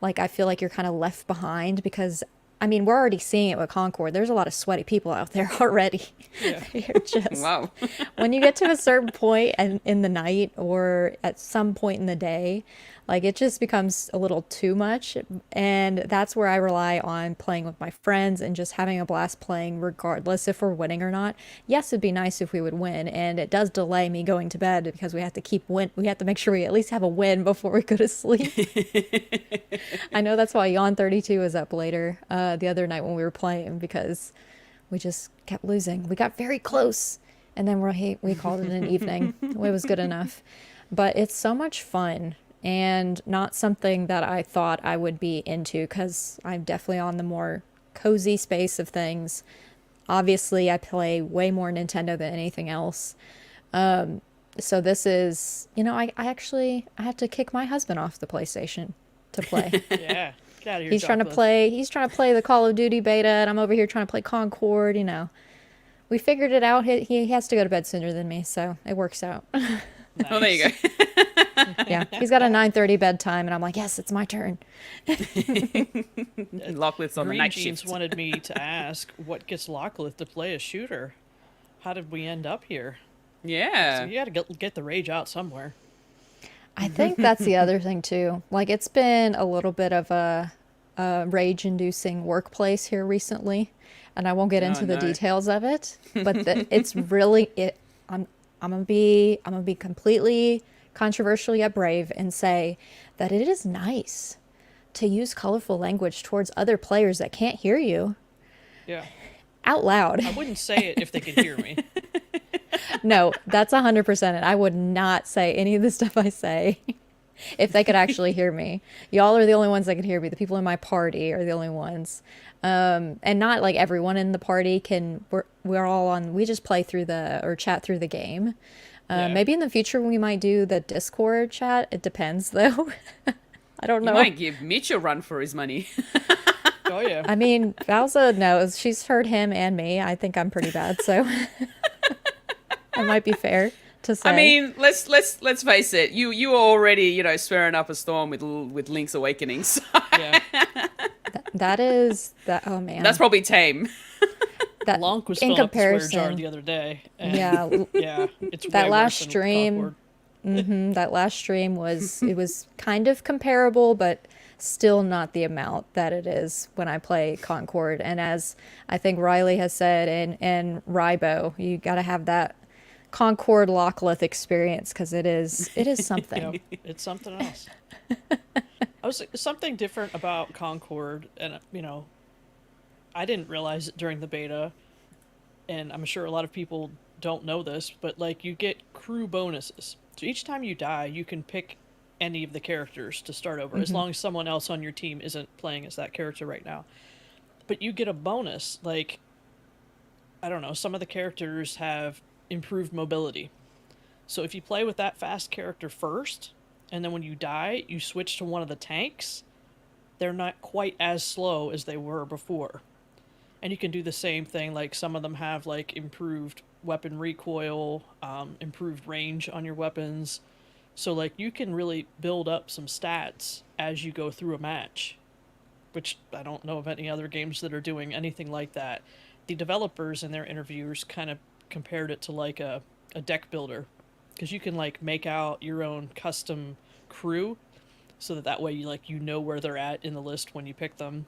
like I feel like you're kind of left behind because I mean, we're already seeing it with Concord. There's a lot of sweaty people out there already. Yeah. You're just, Wow. when you get to a certain point in the night or at some point in the day, like it just becomes a little too much. And that's where I rely on playing with my friends and just having a blast playing regardless if we're winning or not. Yes, it'd be nice if we would win. And it does delay me going to bed because we have to make sure we at least have a win before we go to sleep. I know that's why Yawn 32 was up later the other night when we were playing because we just kept losing. We got very close and then we called it an evening. It was good enough. But it's so much fun. And not something that I thought I would be into because I'm definitely on the more cozy space of things. Obviously, I play way more Nintendo than anything else. So this is, I have to kick my husband off the PlayStation to play. Yeah. Get out of here, He's trying to play the Call of Duty beta, and I'm over here trying to play Concord, We figured it out. He has to go to bed sooner than me, so it works out. Nice. Oh, there you go. Yeah, he's got a 9:30 bedtime, and I'm like, yes, it's my turn. Lachlan's on the Green night Jeans shift. wanted me to ask what gets Lachlan to play a shooter. how did we end up here? Yeah. So you got to get the rage out somewhere. I think that's the other thing too. Like it's been a little bit of a rage-inducing workplace here recently, and I won't get into the details of it. But it's really it. I'm gonna be completely controversial yet brave and say that it is nice to use colorful language towards other players that can't hear you. Yeah. Out loud. I wouldn't say it if they could hear me. No, that's 100% it. I would not say any of the stuff I say if they could actually hear me. Y'all are the only ones that can hear me. The people in my party are the only ones. And not like everyone in the party can, we're all on, we just play through or chat through the game. Yeah. Maybe in the future we might do the Discord chat. It depends though. I don't know. You might give Mitch a run for his money. Oh, yeah. I mean, Valza knows. She's heard him and me. I think I'm pretty bad, so it might be fair to say. I mean, let's face it. You were already, swearing up a storm with Link's Awakening. So Yeah. that is that. Oh man, that's probably tame. that Lonk was in filling up the swear jar comparison. the other day. And Yeah, yeah. It's that way last worse than stream. Concord. That last stream was it was kind of comparable, but still not the amount that it is when I play Concord. And as I think Riley has said, and Rybo, you got to have that Concord Lockleth experience because it is something. Yep, it's something else. Something different about Concord, and I didn't realize it during the beta, and I'm sure a lot of people don't know this, but like you get crew bonuses. So each time you die, you can pick any of the characters to start over, as long as someone else on your team isn't playing as that character right now. But you get a bonus, like, I don't know, some of the characters have improved mobility. So if you play with that fast character first, and then when you die, you switch to one of the tanks, they're not quite as slow as they were before. And you can do the same thing, like some of them have like improved weapon recoil, improved range on your weapons. So like you can really build up some stats as you go through a match, which I don't know of any other games that are doing anything like that. The developers in their interviews kind of compared it to like a deck builder, because you can like make out your own custom crew, so that way you know where they're at in the list when you pick them,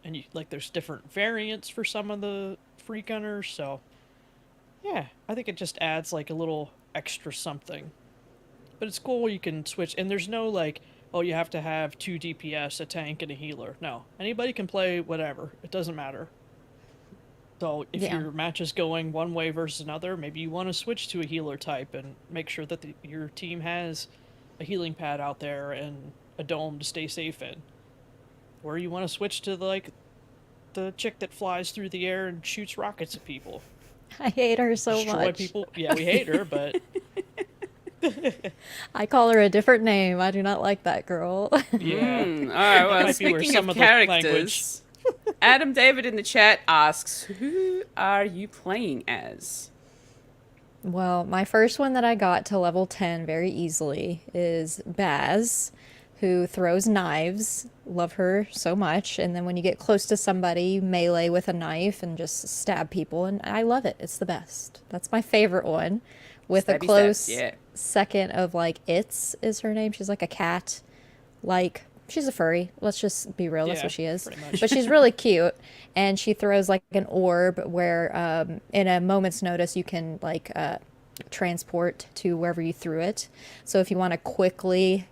and there's different variants for some of the free gunners. So yeah, I think it just adds like a little extra something. But it's cool you can switch, and there's no like, oh, you have to have 2 DPS, a tank, and a healer. No, anybody can play whatever. It doesn't matter. So if your match is going one way versus another, maybe you want to switch to a healer type and make sure that your team has a healing pad out there and a dome to stay safe in. Or you want to switch to the chick that flies through the air and shoots rockets at people. I hate her so Destroy much. people. Yeah, we hate her, but I call her a different name. I do not like that girl. yeah. All right, well, might be where speaking some of of the language- characters, Adam David in the chat asks, who are you playing as? Well, my first one that I got to level 10 very easily is Baz, who throws knives. Love her so much. And then when you get close to somebody, you melee with a knife and just stab people. And I love it. It's the best. That's my favorite one. With a Stabby close stabs, yeah. second of like It's is her name. She's like a cat. Like, she's a furry. Let's just be real. That's Yeah, what she is. pretty much. But she's really cute. And she throws like an orb where in a moment's notice you can like transport to wherever you threw it. So if you want to quickly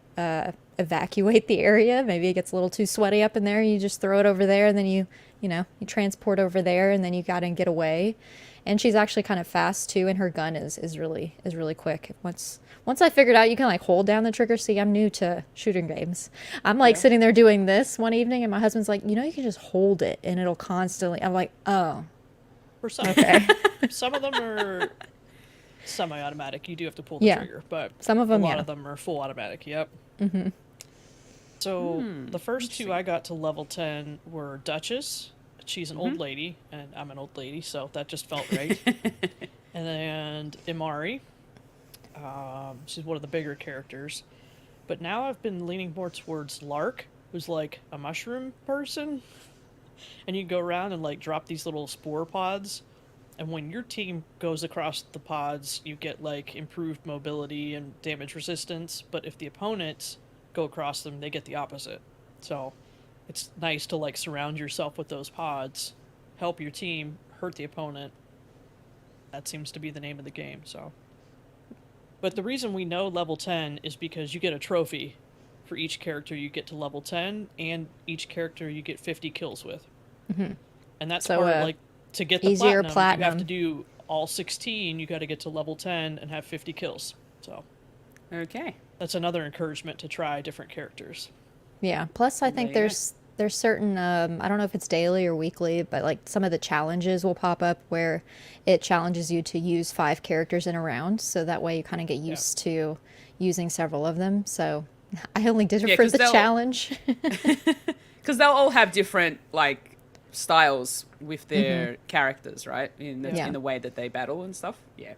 evacuate the area, maybe it gets a little too sweaty up in there, you just throw it over there, and then you transport over there, and then you got to get away. And she's actually kind of fast too, and her gun is really quick. Once I figured out you can like hold down the trigger. See, I'm new to shooting games. I'm like sitting there doing this one evening, and my husband's like, you can just hold it and it'll constantly. I'm like, oh, For some, okay. some of them are semi-automatic. You do have to pull the trigger, but Some of them, a lot yeah. of them are full automatic. Yep. So the first two I got to level 10 were Duchess. She's an old lady, and I'm an old lady, so that just felt right. And Imari. She's one of the bigger characters. But now I've been leaning more towards Lark, who's like a mushroom person. And you go around and like drop these little spore pods. And when your team goes across the pods, you get like improved mobility and damage resistance. But if the opponents go across them, they get the opposite. So it's nice to like surround yourself with those pods, help your team, hurt the opponent. That seems to be the name of the game. So, but the reason we know level 10 is because you get a trophy for each character you get to level 10, and each character you get 50 kills with. Mm-hmm. And that's So, part of, like, to get the easier platinum, you have to platinum. do all 16. You got to get to level 10 and have 50 kills. So Okay. that's another encouragement to try different characters. Yeah. Plus, I think There you go. there's certain I don't know if it's daily or weekly, but like some of the challenges will pop up where it challenges you to use 5 characters in a round, so that way you kind of get used to using several of them. So I only did it Yeah, for 'cause the they'll- challenge. Because they'll all have different like styles with their characters, right? Yeah. In the way that they battle and stuff. Yeah.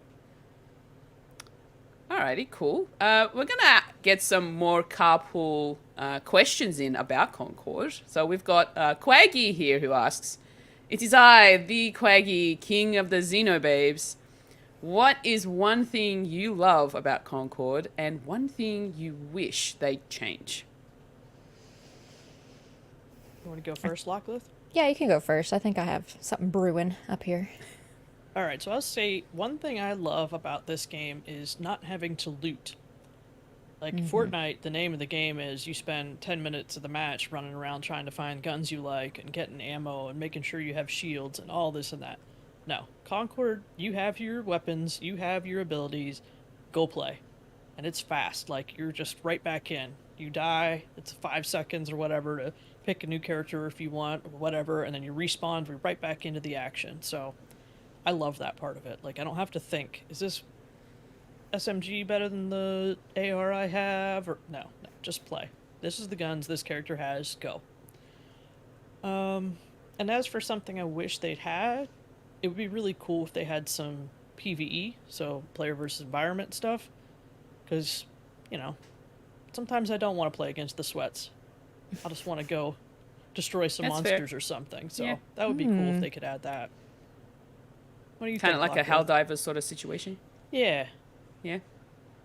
Alrighty, cool. We're gonna get some more carpool questions in about Concord. So we've got Cwaggy here who asks, "It is I, the Cwaggy, king of the Xenobabes. What is one thing you love about Concord and one thing you wish they'd change?" You want to go first, Locklith? Yeah, you can go first. I think I have something brewing up here. All right, so I'll say one thing I love about this game is not having to loot. Like Fortnite, the name of the game is you spend 10 minutes of the match running around trying to find guns you like and getting ammo and making sure you have shields and all this and that. No, Concord, you have your weapons, you have your abilities, go play. And it's fast, like you're just right back in. You die, it's 5 seconds or whatever to pick a new character if you want or whatever, and then you respawn right back into the action. So I love that part of it. Like, I don't have to think, is this SMG better than the AR I have? Or no, just play. This is the guns this character has, go. And as for something I wish they'd had, it would be really cool if they had some PvE, so player versus environment stuff. Because, you know, sometimes I don't want to play against the sweats. I just want to go destroy some That's fair. monsters or something. So Yeah. that would be cool if they could add that. What do you Kind think? of like a Lachlan? Helldivers sort of situation. Yeah. Yeah.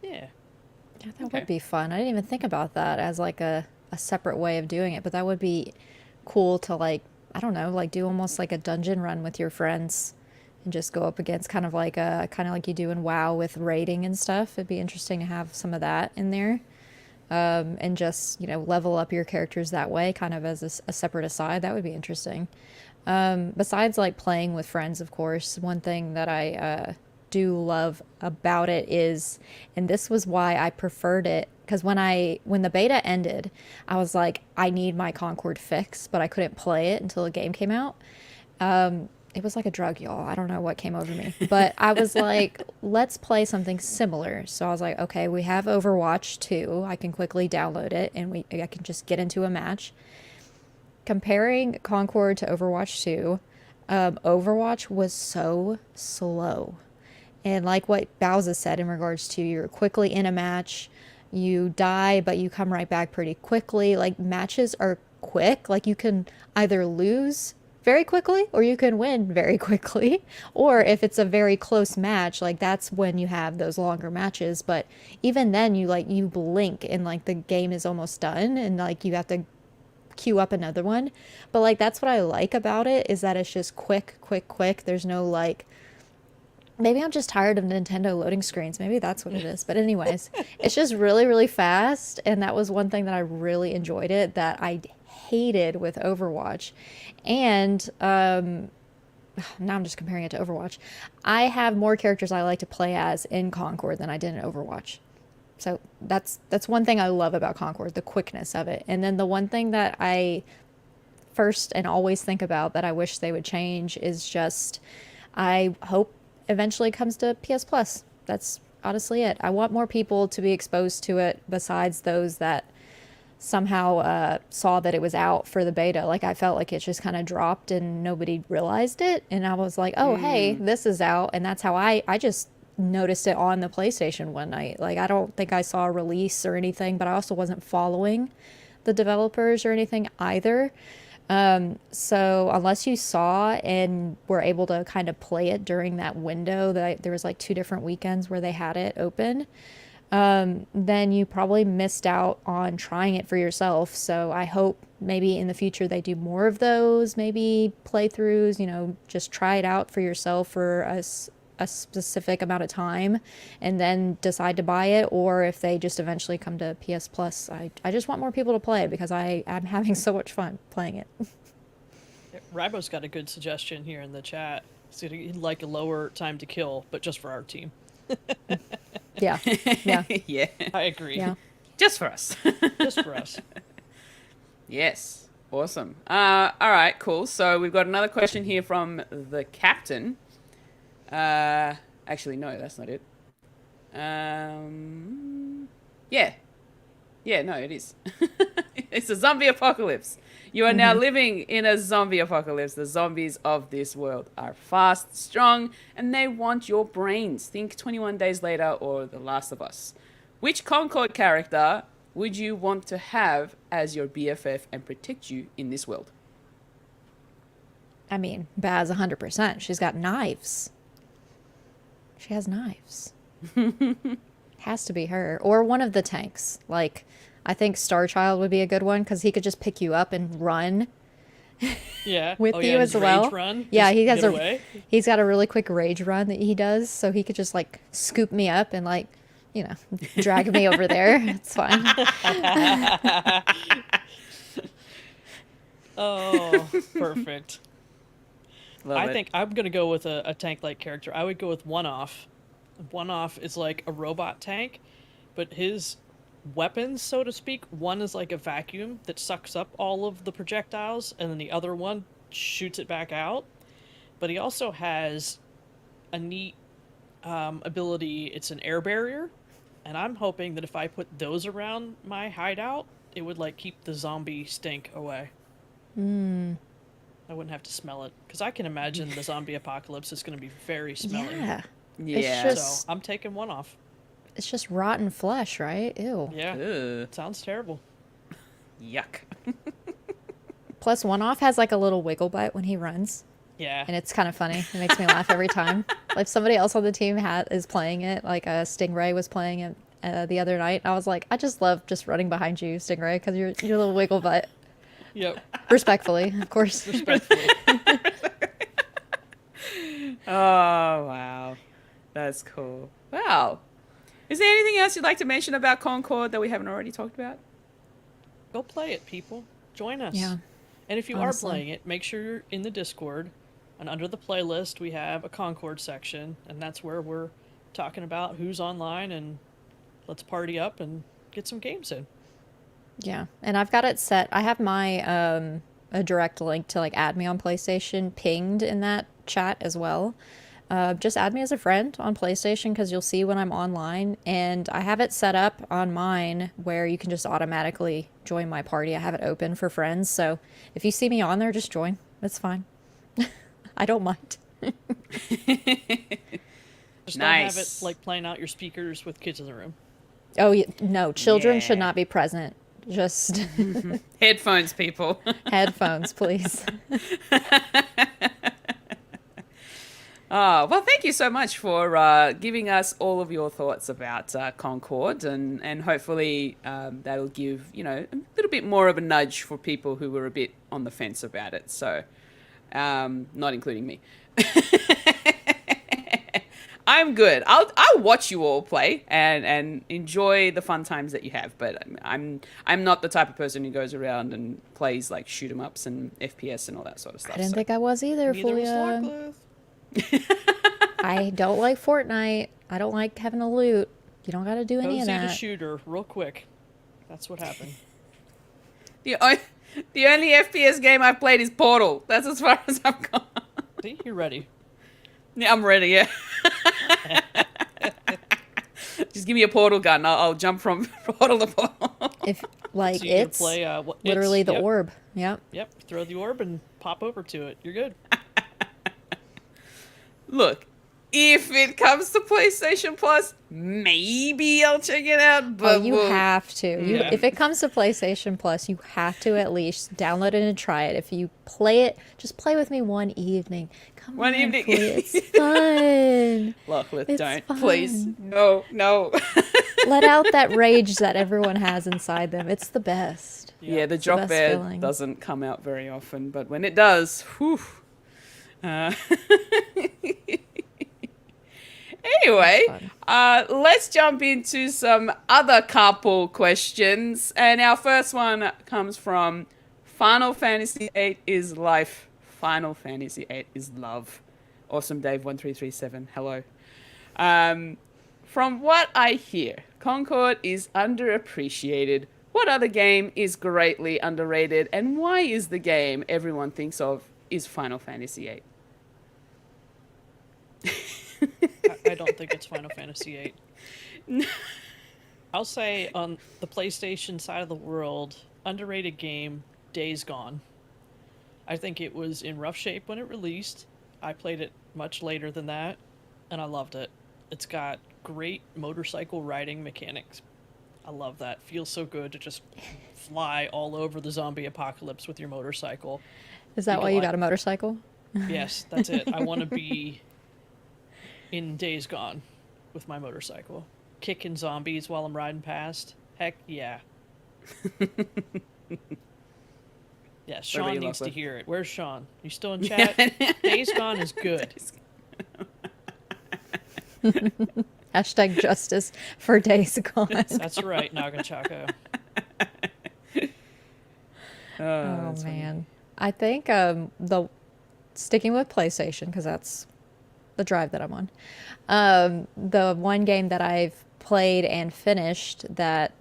Yeah. Yeah, that Okay. would be fun. I didn't even think about that as like a separate way of doing it, but that would be cool to like, I don't know, like do almost like a dungeon run with your friends and just go up against kind of like you do in WoW with raiding and stuff. It'd be interesting to have some of that in there. And just, you know, level up your characters that way, kind of as a separate aside. That would be interesting. Besides like playing with friends, of course, one thing that I do love about it is, and this was why I preferred it, because when the beta ended, I was like, I need my Concord fix, but I couldn't play it until the game came out. It was like a drug, y'all. I don't know what came over me, but I was like, let's play something similar. So I was like, okay, we have Overwatch 2. I can quickly download it and I can just get into a match. Comparing Concord to Overwatch 2, Overwatch was so slow. And like what Bowser said in regards to you're quickly in a match, you die, but you come right back pretty quickly. Like matches are quick. Like you can either lose very quickly or you can win very quickly. Or if it's a very close match, like that's when you have those longer matches. But even then you blink and like the game is almost done and like you have to queue up another one. But like that's what I like about it, is that it's just quick. There's no like, maybe I'm just tired of Nintendo loading screens. Maybe that's what it is. But anyways, it's just really, really fast. And that was one thing that I really enjoyed it that I hated with Overwatch. And now I'm just comparing it to Overwatch. I have more characters I like to play as in Concord than I did in Overwatch. So that's one thing I love about Concord, the quickness of it. And then the one thing that I first and always think about that I wish they would change is just, I hope eventually comes to PS Plus. That's honestly it. I want more people to be exposed to it besides those that somehow saw that it was out for the beta. Like I felt like it just kind of dropped and nobody realized it. And I was like, oh, hey, this is out. And that's how I just noticed it on the PlayStation one night. Like I don't think I saw a release or anything, but I also wasn't following the developers or anything either. So unless you saw and were able to kind of play it during that window, that there was like 2 different weekends where they had it open, then you probably missed out on trying it for yourself. So I hope maybe in the future they do more of those, maybe playthroughs, you know, just try it out for yourself for a specific amount of time and then decide to buy it. Or if they just eventually come to PS Plus, I just want more people to play it because I'm having so much fun playing it. Ribo's got a good suggestion here in the chat. So he'd like a lower time to kill, but just for our team. Yeah. Yeah. Yeah. I agree. Yeah. Just for us. Just for us. Yes. Awesome. All right, cool. So we've got another question here from the captain. Actually, no, that's not it. Yeah. Yeah, no, it is. It's a zombie apocalypse. You are now living in a zombie apocalypse. The zombies of this world are fast, strong, and they want your brains. Think 21 Days Later or The Last of Us. Which Concord character would you want to have as your BFF and protect you in this world? I mean, Baz 100%. She's got knives. She has knives. Has to be her. Or one of the tanks. Like, I think Starchild would be a good one because he could just pick you up and run Yeah. with you his as well. rage run. Yeah, Just he has get away. he's got a really quick rage run that he does, so he could just like scoop me up and like, you know, drag me over there. It's fine. Oh, perfect. Love I it. think I'm going to go with a tank-like character. I would go with One-Off. One-Off is like a robot tank, but his weapons, so to speak, one is like a vacuum that sucks up all of the projectiles, and then the other one shoots it back out. But he also has a neat ability. It's an air barrier, and I'm hoping that if I put those around my hideout, it would like keep the zombie stink away. I wouldn't have to smell it, because I can imagine the zombie apocalypse is going to be very smelly. Yeah. Yeah. It's just, So I'm taking One-Off. it's just rotten flesh, right? Ew. Yeah, Ugh. sounds terrible. Yuck. Plus, One-Off has like a little wiggle butt when he runs, Yeah. and it's kind of funny. It makes me laugh every time. Like somebody else on the team is playing it, like Stingray was playing it the other night. I was like, I just love just running behind you, Stingray, because your little wiggle butt. Yep. Respectfully, of course. Respectfully. Oh, wow. That's cool. Wow. Is there anything else you'd like to mention about Concord that we haven't already talked about? Go play it, people. Join us. Yeah. And if you Honestly. are playing it, make sure you're in the Discord. And under the playlist, we have a Concord section. And that's where we're talking about who's online and let's party up and get some games in. Yeah, and I've got it set. I have my a direct link to like add me on PlayStation pinged in that chat as well. Just add me as a friend on PlayStation because you'll see when I'm online, and I have it set up on mine where you can just automatically join my party. I have it open for friends, so if you see me on there, just join. It's fine. I don't mind. Just don't have it Nice. like playing out your speakers with kids in the room. Oh no, children should Yeah. not be present. Just Headphones, people. headphones, please. Oh, well, thank you so much for giving us all of your thoughts about Concord, and hopefully that'll give, you know, a little bit more of a nudge for people who were a bit on the fence about it. So, not including me. I'm good. I'll watch you all play and enjoy the fun times that you have. But I'm not the type of person who goes around and plays like shoot 'em ups and FPS and all that sort of stuff. I didn't so. think I was either, Neither was Fulia. Lockleth. I don't like Fortnite. I don't like having to loot. You don't got to do any Cozy of the that. shooter, real quick. That's what happened. The only FPS game I've played is Portal. That's as far as I've gone. See, you're ready. Yeah, I'm ready, yeah. Just give me a portal gun. I'll jump from portal to portal. If like So you can it's play literally the yep, orb. Yep. Yep, throw the orb and pop over to it. You're good. Look, if it comes to PlayStation Plus, maybe I'll check it out. But You have to. Yeah. If it comes to PlayStation Plus, you have to at least download it and try it. If you play it, just play with me one evening. Come One on, evening. please. It's fun. Lachlan, It's don't. fun. Please. No. Let out that rage that everyone has inside them. It's the best. Yeah, the the drop best bear feeling. doesn't come out very often, but when it does, whew. Anyway, fun. let's jump into some other carpool questions. And our first one comes from Final Fantasy VIII is life. Final Fantasy VIII is love. Awesome Dave 1337. Hello. From what I hear, Concord is underappreciated. What other game is greatly underrated, and why is the game everyone thinks of is Final Fantasy VIII? I don't think it's Final Fantasy VIII. I'll say on the PlayStation side of the world, underrated game, Days Gone. I think it was in rough shape when it released. I played it much later than that, and I loved it. It's got great motorcycle riding mechanics. I love that. Feels so good to just fly all over the zombie apocalypse with your motorcycle. Is that You why go you like- got a motorcycle? Yes, that's it. I want to be in Days Gone with my motorcycle. Kicking zombies while I'm riding past. Heck yeah. Yeah, Sean about you, needs to Lachlan? hear it. Where's Sean? You still in chat? Days Gone is good. Hashtag justice for Days Gone. That's right, Nagachaka. Oh man, I think the sticking with PlayStation because that's the drive that I'm on. The one game that I've played and finished that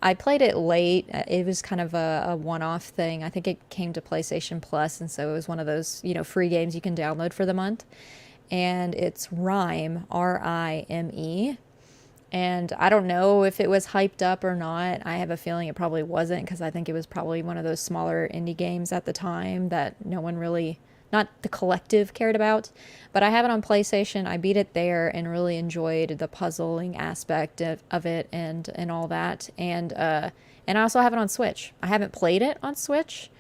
I played it late. It was kind of a one-off thing. I think it came to PlayStation Plus, and so it was one of those free games you can download for the month. And it's Rime, R-I-M-E. And I don't know if it was hyped up or not. I have a feeling it probably wasn't because I think it was probably one of those smaller indie games at the time that no one really, not the collective, cared about. But I have it on PlayStation. I beat it there and really enjoyed the puzzling aspect of it and all that. And I also have it on Switch. I haven't played it on Switch,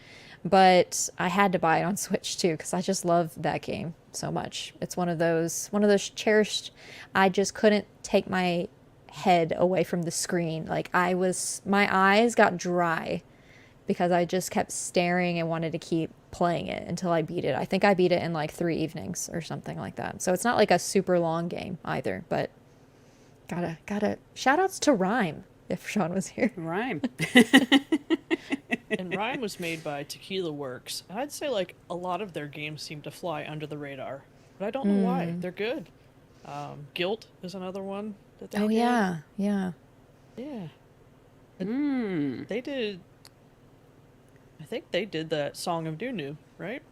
but I had to buy it on Switch too because I just love that game so much. It's one of those cherished. I just couldn't take my head away from the screen. Like my eyes got dry because I just kept staring and wanted to keep playing it until I beat it. I think I beat it in like 3 evenings or something like that. So it's not like a super long game either, but gotta shout outs to Rime if Sean was here. Rime. And Rime was made by Tequila Works. And I'd say like a lot of their games seem to fly under the radar. But I don't know why. They're good. Guilt is another one that they Oh did. yeah. Yeah. Mm. They did. I think they did that Song of Nunu, right?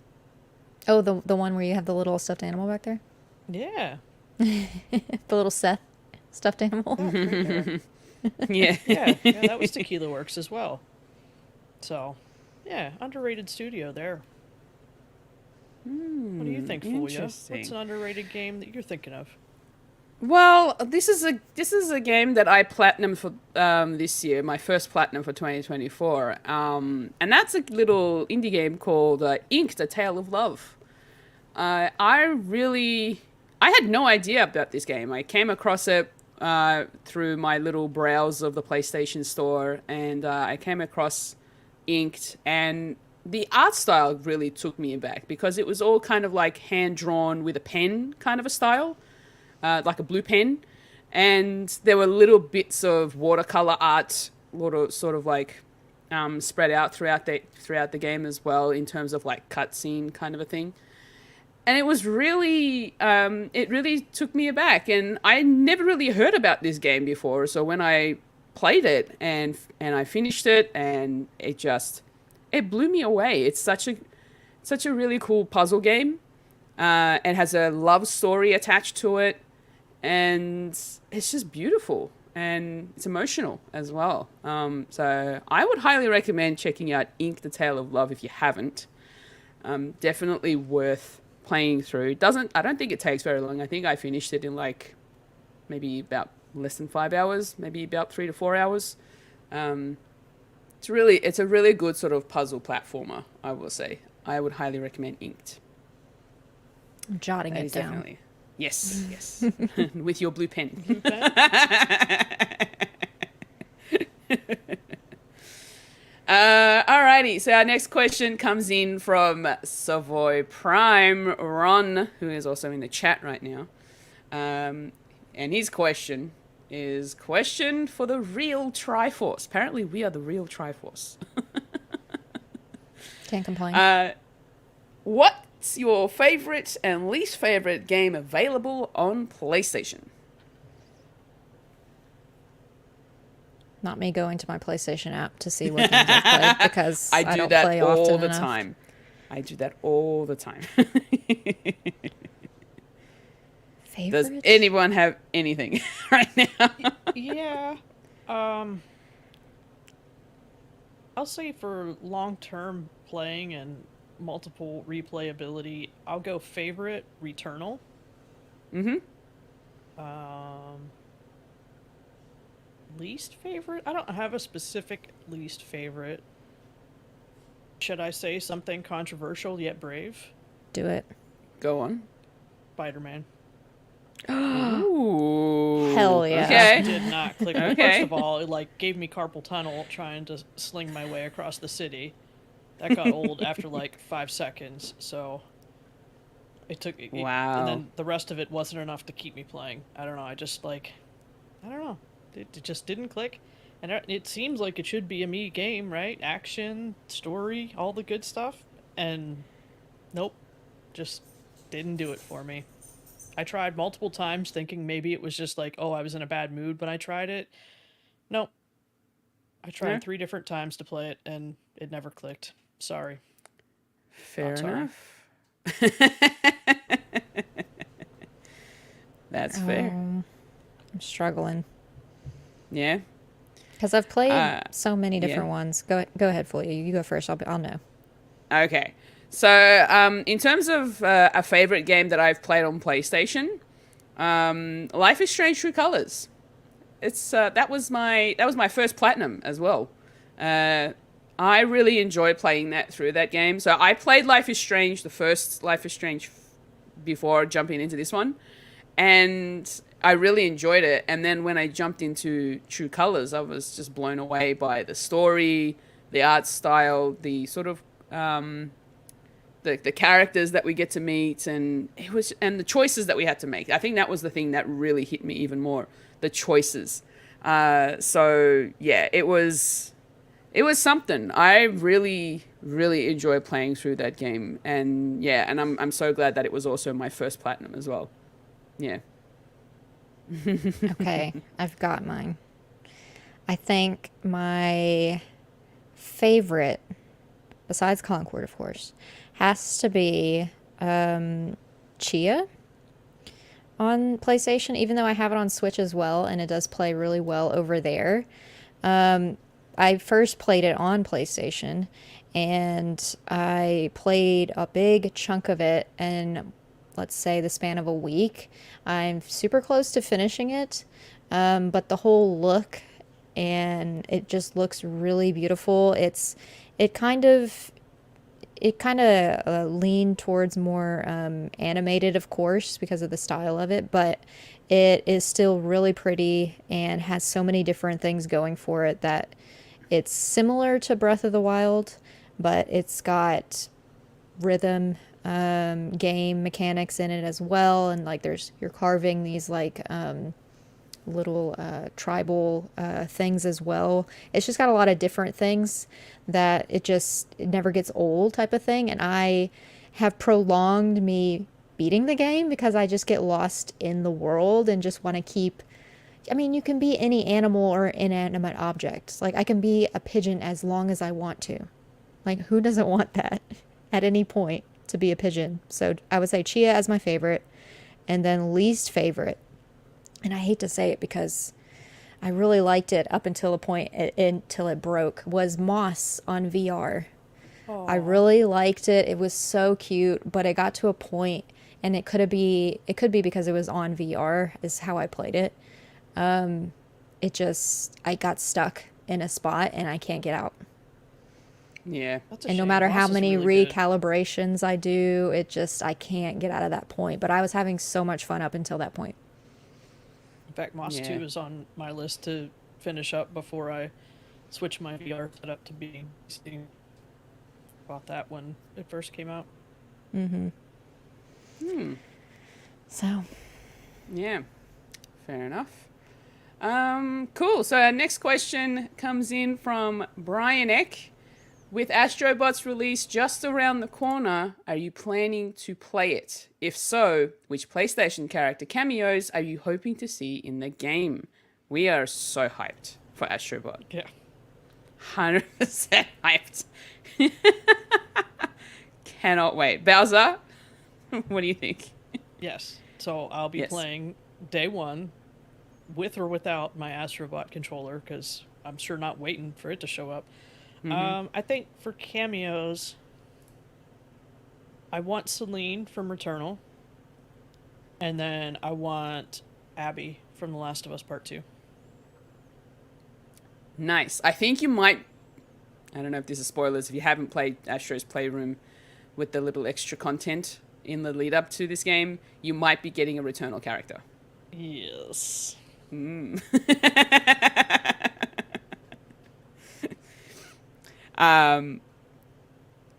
Oh, the one where you have the little stuffed animal back there? Yeah. The little Seth stuffed animal? Right there. Yeah. yeah, that was Tequila Works as well. So, yeah, underrated studio there. What do you think, Fulia? Interesting. What's an underrated game that you're thinking of? Well, this is a game that I platinumed for this year, my first platinum for 2024, and that's a little indie game called Inked: A Tale of Love. I had no idea about this game. I came across it through my little browse of the PlayStation Store, and I came across Inked, and the art style really took me aback because it was all kind of like hand drawn with a pen kind of a style. Like a blue pen, and there were little bits of watercolor art, sort of like spread out throughout the game as well, in terms of like cutscene kind of a thing. And it was really, it really took me aback, and I never really heard about this game before. So when I played it and I finished it, and it blew me away. It's such a really cool puzzle game. It has a love story attached to it. And it's just beautiful, and it's emotional as well. So I would highly recommend checking out Ink: The Tale of Love if you haven't. Definitely worth playing through. I don't think it takes very long. I think I finished it in like maybe about less than 5 hours, maybe about 3 to 4 hours. It's a really good sort of puzzle platformer, I will say. I would highly recommend Inked. I'm jotting That it is down. definitely. Yes, yes. With your blue pen. Blue pen? Alrighty, so our next question comes in from Savoy Prime Ron, who is also in the chat right now. And his question is question for the real Triforce. Apparently we are the real Triforce. Can't complain. What's your favorite and least favorite game available on PlayStation? Not me going to my PlayStation app to see what games I've played because I do don't that play all often the enough. time. I do that all the time. Favorites? Does anyone have anything right now? Yeah. I'll say for long-term playing and multiple replayability, I'll go favorite Returnal. Mm-hmm. Least favorite? I don't have a specific least favorite. Should I say something controversial yet brave? Do it. Go on. Spider-Man. Ooh. Hell yeah. Okay. Did not click. Okay. First of all, it like gave me carpal tunnel trying to sling my way across the city. That got old after like 5 seconds, so it took. Wow. And then the rest of it wasn't enough to keep me playing. I don't know. I don't know. It just didn't click. And it seems like it should be a me game, right? Action, story, all the good stuff. And nope, just didn't do it for me. I tried multiple times thinking maybe it was just like, oh, I was in a bad mood when I tried it. Nope. I tried Yeah. 3 different times to play it and it never clicked. Sorry. Fair Not sorry. enough. That's fair. I'm struggling. Yeah. Because I've played so many yeah. different ones. Go ahead, Fulia. You go first. I'll know. Okay. So, in terms of a favorite game that I've played on PlayStation, Life is Strange: True Colors. It's that was my first platinum as well. I really enjoyed playing through that game. So I played Life is Strange, the first Life is Strange, before jumping into this one, and I really enjoyed it. And then when I jumped into True Colors, I was just blown away by the story, the art style, the sort of the characters that we get to meet, and the choices that we had to make. I think that was the thing that really hit me even more, the choices. So yeah, it was something. I really, really enjoyed playing through that game, and yeah, and I'm so glad that it was also my first platinum as well. Yeah. Okay, I've got mine. I think my favorite, besides Concord, of course, has to be Chia on PlayStation, even though I have it on Switch as well, and it does play really well over there. I first played it on PlayStation, and I played a big chunk of it in, let's say, the span of a week. I'm super close to finishing it, but the whole look, and it just looks really beautiful. It kind of leaned towards more animated, of course, because of the style of it, but it is still really pretty and has so many different things going for it that it's similar to Breath of the Wild, but it's got rhythm, game mechanics in it as well, and like you're carving these like little tribal things as well. It's just got a lot of different things that it never gets old type of thing, and I have prolonged me beating the game because I just get lost in the world and just want to keep. I mean, you can be any animal or inanimate object. Like, I can be a pigeon as long as I want to. Like, who doesn't want that at any point to be a pigeon? So I would say Chia as my favorite, and then least favorite. And I hate to say it because I really liked it up until the point until it broke, was Moss on VR. I really liked it. It was so cute, but it got to a point, and it could be because it was on VR is how I played it. I got stuck in a spot and I can't get out. Yeah. That's a And no shame. matter Moss how is many really good. recalibrations I do, I can't get out of that point. But I was having so much fun up until that point. In fact, Moss Yeah. 2 is on my list to finish up before I switch my VR setup to being Steam. Bought that when it first came out. So, Yeah. Fair enough. Cool. So our next question comes in from Brian Eck. With Astrobot's release just around the corner, are you planning to play it? If so, which PlayStation character cameos are you hoping to see in the game? We are so hyped for Astrobot. Yeah. 100% hyped. Cannot wait. Bowser, what do you think? Yes. So I'll be Yes. playing day one with or without my Astrobot controller because I'm sure not waiting for it to show up. I think for cameos, I want Celine from Returnal, and then I want Abby from The Last of Us Part 2. Nice. I think you might... I don't know if this is spoilers. If you haven't played Astro's Playroom with the little extra content in the lead up to this game, you might be getting a Returnal character. Yes.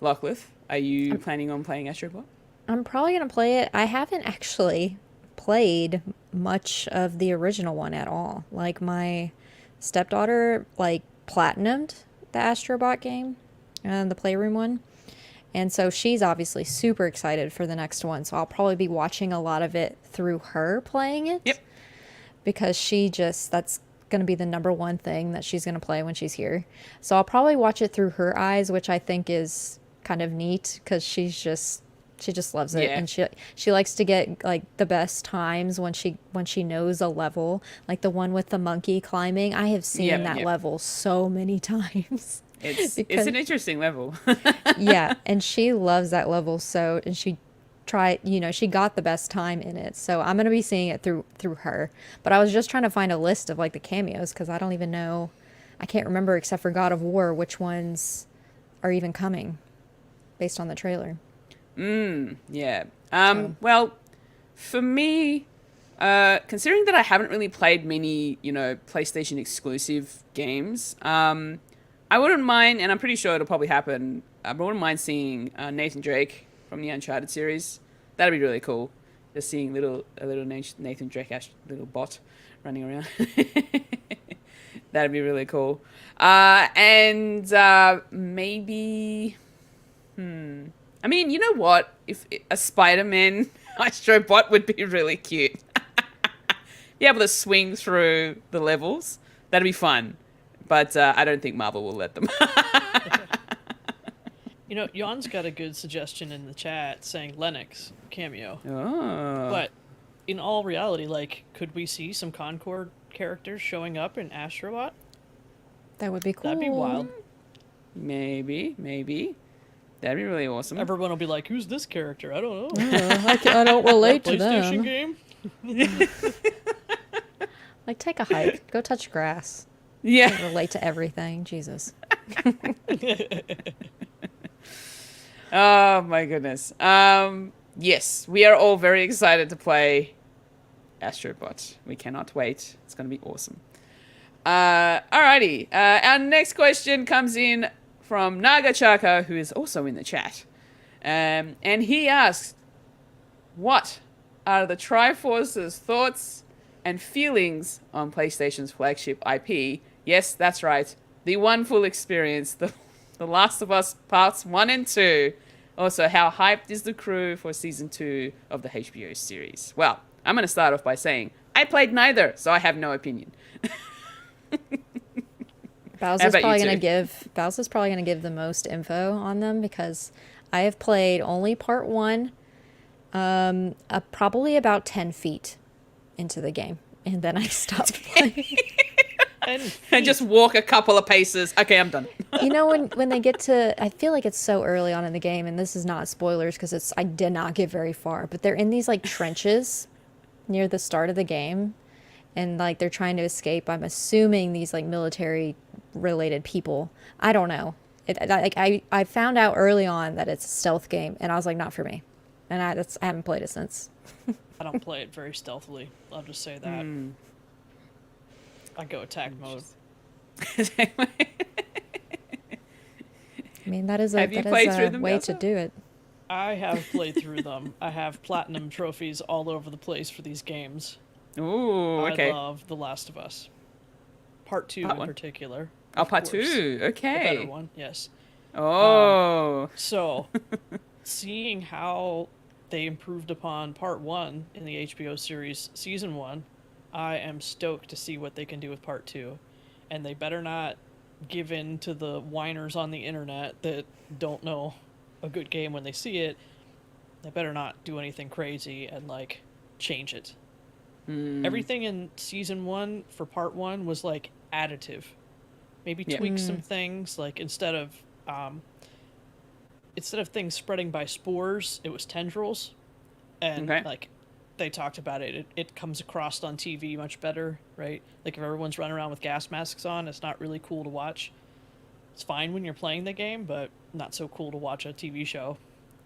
Locklith, are you planning on playing Astrobot? I'm probably going to play it. I haven't actually played much of the original one at all. Like, my stepdaughter, platinumed the Astrobot game, the Playroom one. And so she's obviously super excited for the next one. So I'll probably be watching a lot of it through her playing it. Yep. Because that's going to be the number one thing that she's going to play when she's here. So I'll probably watch it through her eyes, which I think is kind of neat because she just loves it. Yeah. And she likes to get the best times when she knows a level, like the one with the monkey climbing. I have seen that level so many times. It's an interesting level. Yeah, and she loves that level, and she got the best time in it. So I'm going to be seeing it through her. But I was just trying to find a list of the cameos because I don't even know. I can't remember except for God of War which ones are even coming based on the trailer. Yeah. Well, for me, considering that I haven't really played many, PlayStation exclusive games, I wouldn't mind, and I'm pretty sure it'll probably happen. I wouldn't mind seeing Nathan Drake from the Uncharted series. That'd be really cool. Just seeing a little Nathan Drake little bot running around. That'd be really cool. And maybe. I mean, you know what? If a Spider-Man Astrobot would be really cute. Be able to swing through the levels. That'd be fun. But I don't think Marvel will let them. Jan's got a good suggestion in the chat saying Lennox cameo. Oh. But in all reality, could we see some Concord characters showing up in Astrobot? That would be cool. That'd be wild. Maybe. That'd be really awesome. Everyone will be like, "Who's this character? I don't know." I don't relate to PlayStation them. game. Take a hike. Go touch grass. Yeah. Can't relate to everything. Jesus. Oh my goodness. Yes, we are all very excited to play Astrobot. We cannot wait. It's going to be awesome. Alrighty. Our next question comes in from Nagachaka, who is also in the chat. And he asks, what are the Triforce's thoughts and feelings on PlayStation's flagship IP? Yes, that's right. The one full experience, The Last of Us Parts 1 and 2. Also, how hyped is the crew for Season 2 of the HBO series? Well, I'm going to start off by saying, I played neither, so I have no opinion. Bowser's probably going to give the most info on them because I have played only part 1, probably about 10 feet into the game, and then I stopped playing. and just walk a couple of paces. Okay, I'm done. You know, when they get to, I feel like it's so early on in the game, and this is not spoilers because I did not get very far, but they're in these like trenches near the start of the game, and like they're trying to escape. I'm assuming these like military related people. I don't know. I found out early on that it's a stealth game, and I was like, not for me, and I haven't played it since. I don't play it very stealthily. I'll just say that. I go attack mode. I mean, that is a way to do it. I have played through them. I have platinum trophies all over the place for these games. Ooh, okay. I love The Last of Us. Part 2 in particular. Oh, Part 2, okay. The better one, yes. Oh. So, seeing how they improved upon Part 1 in the HBO series Season 1, I am stoked to see what they can do with Part 2. And they better not give in to the whiners on the internet that don't know a good game when they see it. They better not do anything crazy and, like, change it. Everything in Season 1 for Part 1 was, like, additive. Maybe tweak some things, like, instead of things spreading by spores, it was tendrils. And, like, they talked about it. It comes across on TV much better, right? Like, if everyone's running around with gas masks on, it's not really cool to watch. It's fine when you're playing the game, but not so cool to watch a TV show.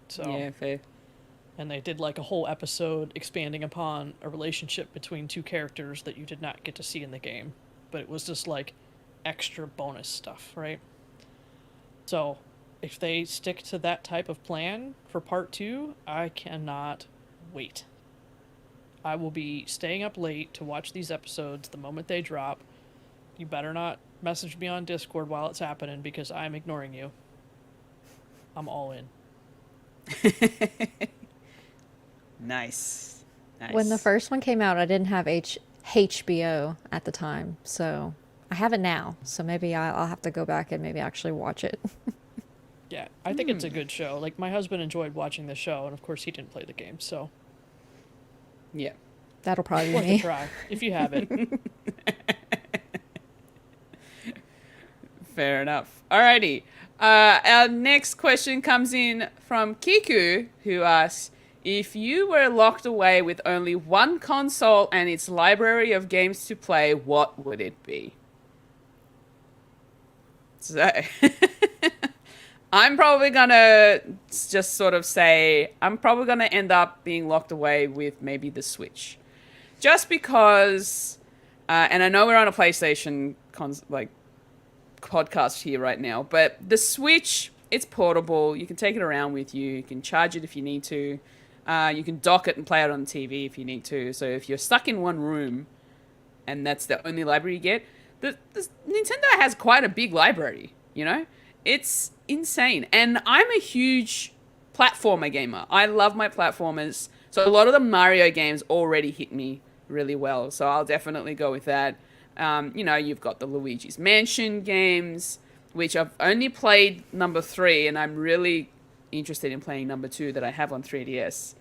So, yeah, fair. And they did, like, a whole episode expanding upon a relationship between two characters that you did not get to see in the game. But it was just, like, extra bonus stuff, right? So, if they stick to that type of plan for Part 2, I cannot wait. I will be staying up late to watch these episodes the moment they drop. You better not message me on Discord while it's happening, because I'm ignoring you. I'm all in. Nice. When the first one came out, I didn't have HBO at the time, so I have it now. So maybe I'll have to go back and maybe actually watch it. Yeah, I think it's a good show. Like, my husband enjoyed watching the show, and of course he didn't play the game, so... Yeah. That'll probably be worth me. a try, if you have it. Fair enough. Alrighty. Our next question comes in from Kiku, who asks, if you were locked away with only one console and its library of games to play, what would it be? So, I'm probably going to just sort of say, I'm probably going to end up being locked away with maybe the Switch. Just because, and I know we're on a PlayStation podcast here right now, but the Switch, it's portable. You can take it around with you. You can charge it if you need to. You can dock it and play it on the TV if you need to. So if you're stuck in one room and that's the only library you get, the Nintendo has quite a big library, you know? It's insane. And I'm a huge platformer gamer. I love my platformers. So a lot of the Mario games already hit me really well. So I'll definitely go with that. You know, you've got the Luigi's Mansion games, which I've only played number 3, and I'm really interested in playing number 2 that I have on 3DS.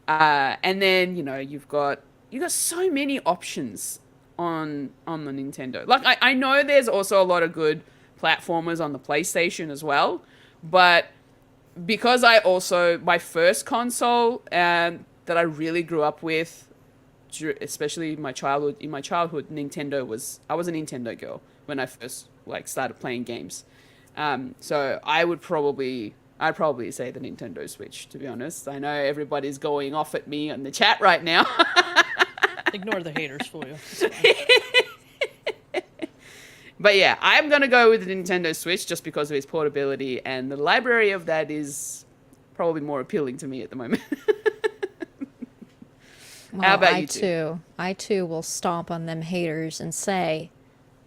And then, you know, you've got so many options on the Nintendo. Like, I know there's also a lot of good platformers on the PlayStation as well, but because my first console that I really grew up with, especially in my childhood, Nintendo I was a Nintendo girl when I first started playing games. So I'd probably say the Nintendo Switch, to be honest. I know everybody's going off at me on the chat right now. Ignore the haters for you. But yeah, I'm going to go with the Nintendo Switch just because of its portability, and the library of that is probably more appealing to me at the moment. Well, How about you two? I too will stomp on them haters and say,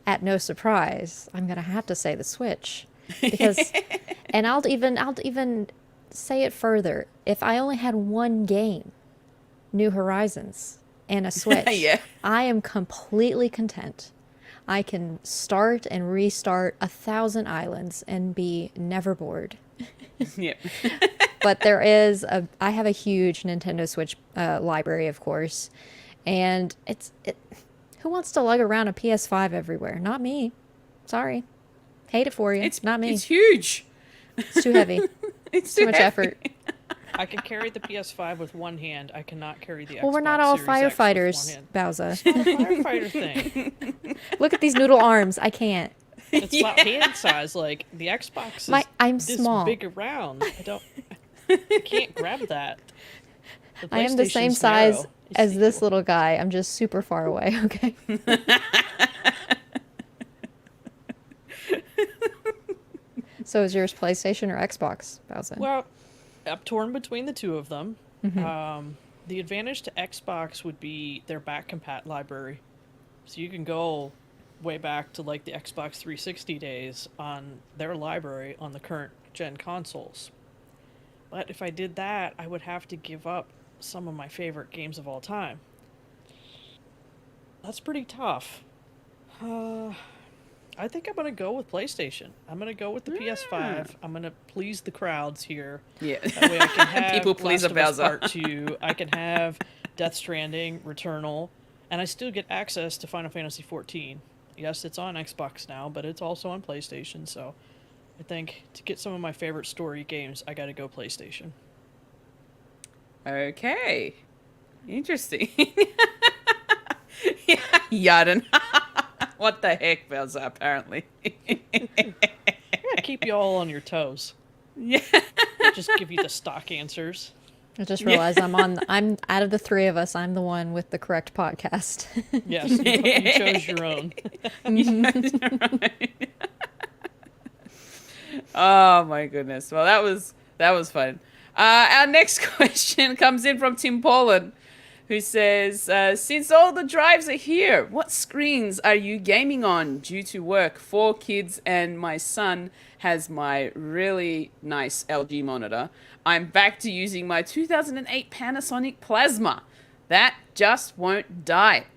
at no surprise, I'm going to have to say the Switch. Because, and I'll even say it further. If I only had one game, New Horizons, and a Switch, yeah. I am completely content. I can start and restart 1,000 islands and be never bored. Yep. But I have a huge Nintendo Switch library, of course, and Who wants to lug around a PS5 everywhere? Not me. Sorry. Hate it for you. It's not me. It's huge. It's too heavy. It's Too much heavy. effort. I can carry the PS5 with one hand. I cannot carry the Xbox Well, we're not all Series X with firefighters, one hand. Bowser. It's not a firefighter thing. Look at these noodle arms. I can't. It's about hand size. Like the Xbox is I'm this small. big around. I can't grab that. I am the same PlayStation's size narrow. It's as this equal. little guy. I'm just super far away. Okay. So is yours PlayStation or Xbox, Bowser? Well, I'm torn between the two of them. The advantage to Xbox would be their back compat library. So you can go way back to like the Xbox 360 days on their library on the current gen consoles. But if I did that, I would have to give up some of my favorite games of all time. That's pretty tough. I think I'm going to go with PlayStation. I'm going to go with the PS5. I'm going to please the crowds here. Yeah. That way I can have People please Last of Us Bowser. Part 2. I can have Death Stranding, Returnal, and I still get access to Final Fantasy XIV. Yes, it's on Xbox now, but it's also on PlayStation, so I think to get some of my favorite story games, I got to go PlayStation. Okay. Interesting. Yeah, Yarden. What the heck, Bowser, apparently. Yeah, keep you all on your toes. Yeah. Just give you the stock answers. I just realized I'm out of the three of us, I'm the one with the correct podcast. Yes, you chose your own. Right. Oh my goodness. Well, that was fun. Our next question comes in from Tim Paullin, who says, since all the drives are here, what screens are you gaming on due to work? 4 kids and my son has my really nice LG monitor. I'm back to using my 2008 Panasonic Plasma. That just won't die.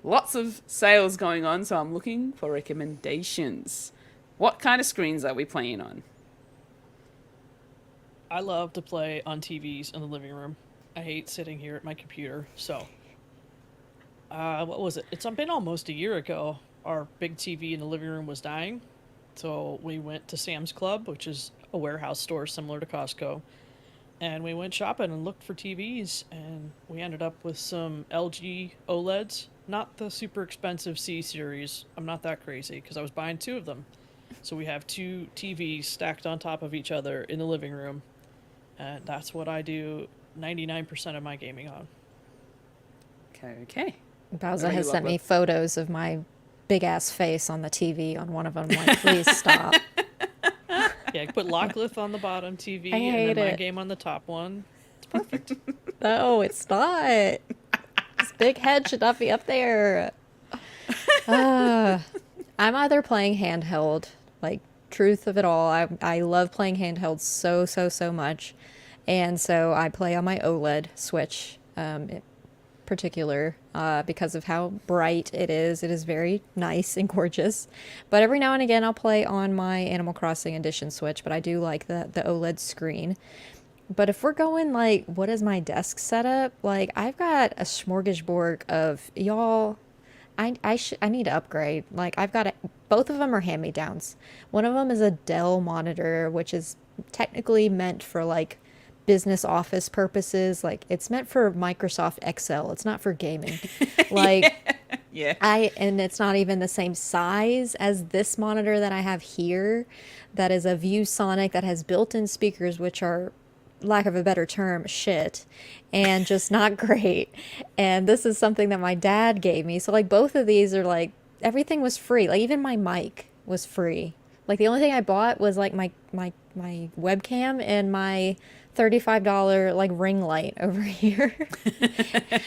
Lots of sales going on, so I'm looking for recommendations. What kind of screens are we playing on? I love to play on TVs in the living room. I hate sitting here at my computer, so... what was it? It's been almost a year ago. Our big TV in the living room was dying, so we went to Sam's Club, which is a warehouse store similar to Costco, and we went shopping and looked for TVs, and we ended up with some LG OLEDs. Not the super expensive C-series. I'm not that crazy, because I was buying 2 of them. So we have 2 TVs stacked on top of each other in the living room, and that's what I do 99% of my gaming on. Okay. Bowser What has about sent you, me photos of my big ass face on the TV on one of them. Like, please stop. Yeah, put Locklith on the bottom TV I and hate then my it. game on the top one. It's perfect. No, it's not. This big head should not be up there. I'm either playing handheld, like, truth of it all. I love playing handheld so much. And so I play on my OLED Switch, in particular, because of how bright it is. It is very nice and gorgeous. But every now and again, I'll play on my Animal Crossing Edition Switch, but I do like the OLED screen. But if we're going, like, what is my desk setup? Like, I've got a smorgasbord of, y'all, I need to upgrade. Like, both of them are hand-me-downs. One of them is a Dell monitor, which is technically meant for, like, business office purposes. Like, it's meant for Microsoft Excel. It's not for gaming. Like, Yeah. and it's not even the same size as this monitor that I have here. That is a ViewSonic that has built-in speakers, which are, lack of a better term, shit, and just not great. And this is something that my dad gave me. So, like, both of these are, like, everything was free. Like, even my mic was free. Like, the only thing I bought was, like, my webcam and my $35, like, ring light over here.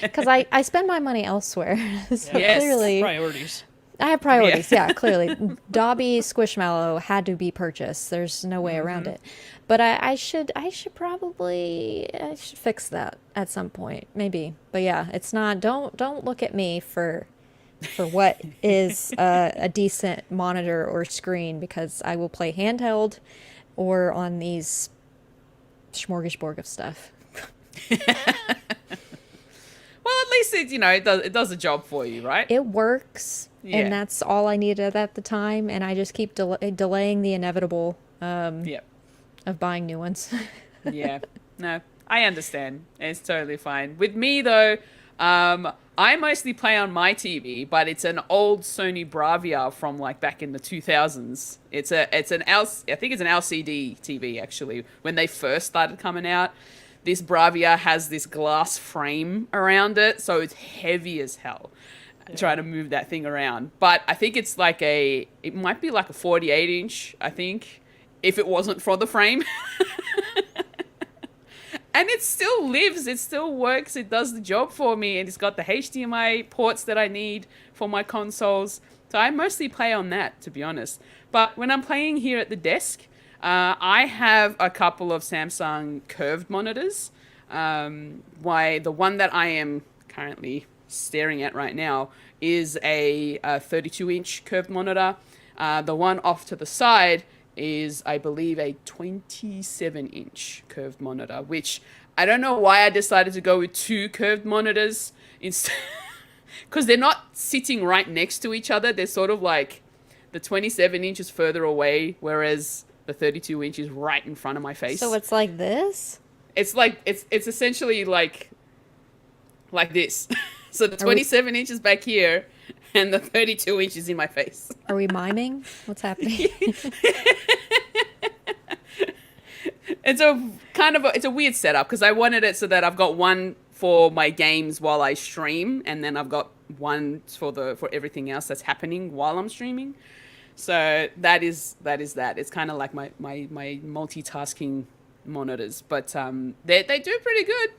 Because I spend my money elsewhere. So Yes. clearly... Priorities. I have priorities, yeah, clearly. Dobby Squishmallow had to be purchased. There's no way around it. But I should fix that at some point, maybe. But yeah, it's not, don't look at me for what is a decent monitor or screen, because I will play handheld or on these smorgasbord of stuff. Well, at least it does the job for you, right? It works, Yeah. and that's all I needed at the time, and I just keep delaying the inevitable Yep. of buying new ones. Yeah. No, I understand. It's totally fine. With me though, I mostly play on my TV, but it's an old Sony Bravia from like back in the 2000s. I think it's an LCD TV actually. When they first started coming out, this Bravia has this glass frame around it, so it's heavy as hell. Trying to move that thing around. But I think it might be like a 48 inch, I think, if it wasn't for the frame. And it still lives, it still works, it does the job for me, and it's got the HDMI ports that I need for my consoles. So I mostly play on that, to be honest. But when I'm playing here at the desk, I have a couple of Samsung curved monitors. The one that I am currently staring at right now is a 32-inch curved monitor. The one off to the side is, I believe, a 27-inch curved monitor, which I don't know why I decided to go with two curved monitors instead, because they're not sitting right next to each other. They're sort of like the 27 inches further away, whereas the 32 inch is right in front of my face. So it's like this? It's like it's essentially like this. So the 27 inches back here, and the 32 inches in my face. Are we miming? What's happening? It's a weird setup because I wanted it so that I've got one for my games while I stream, and then I've got one for everything else that's happening while I'm streaming. So that is that. It's kind of like my multitasking monitors, but they do pretty good.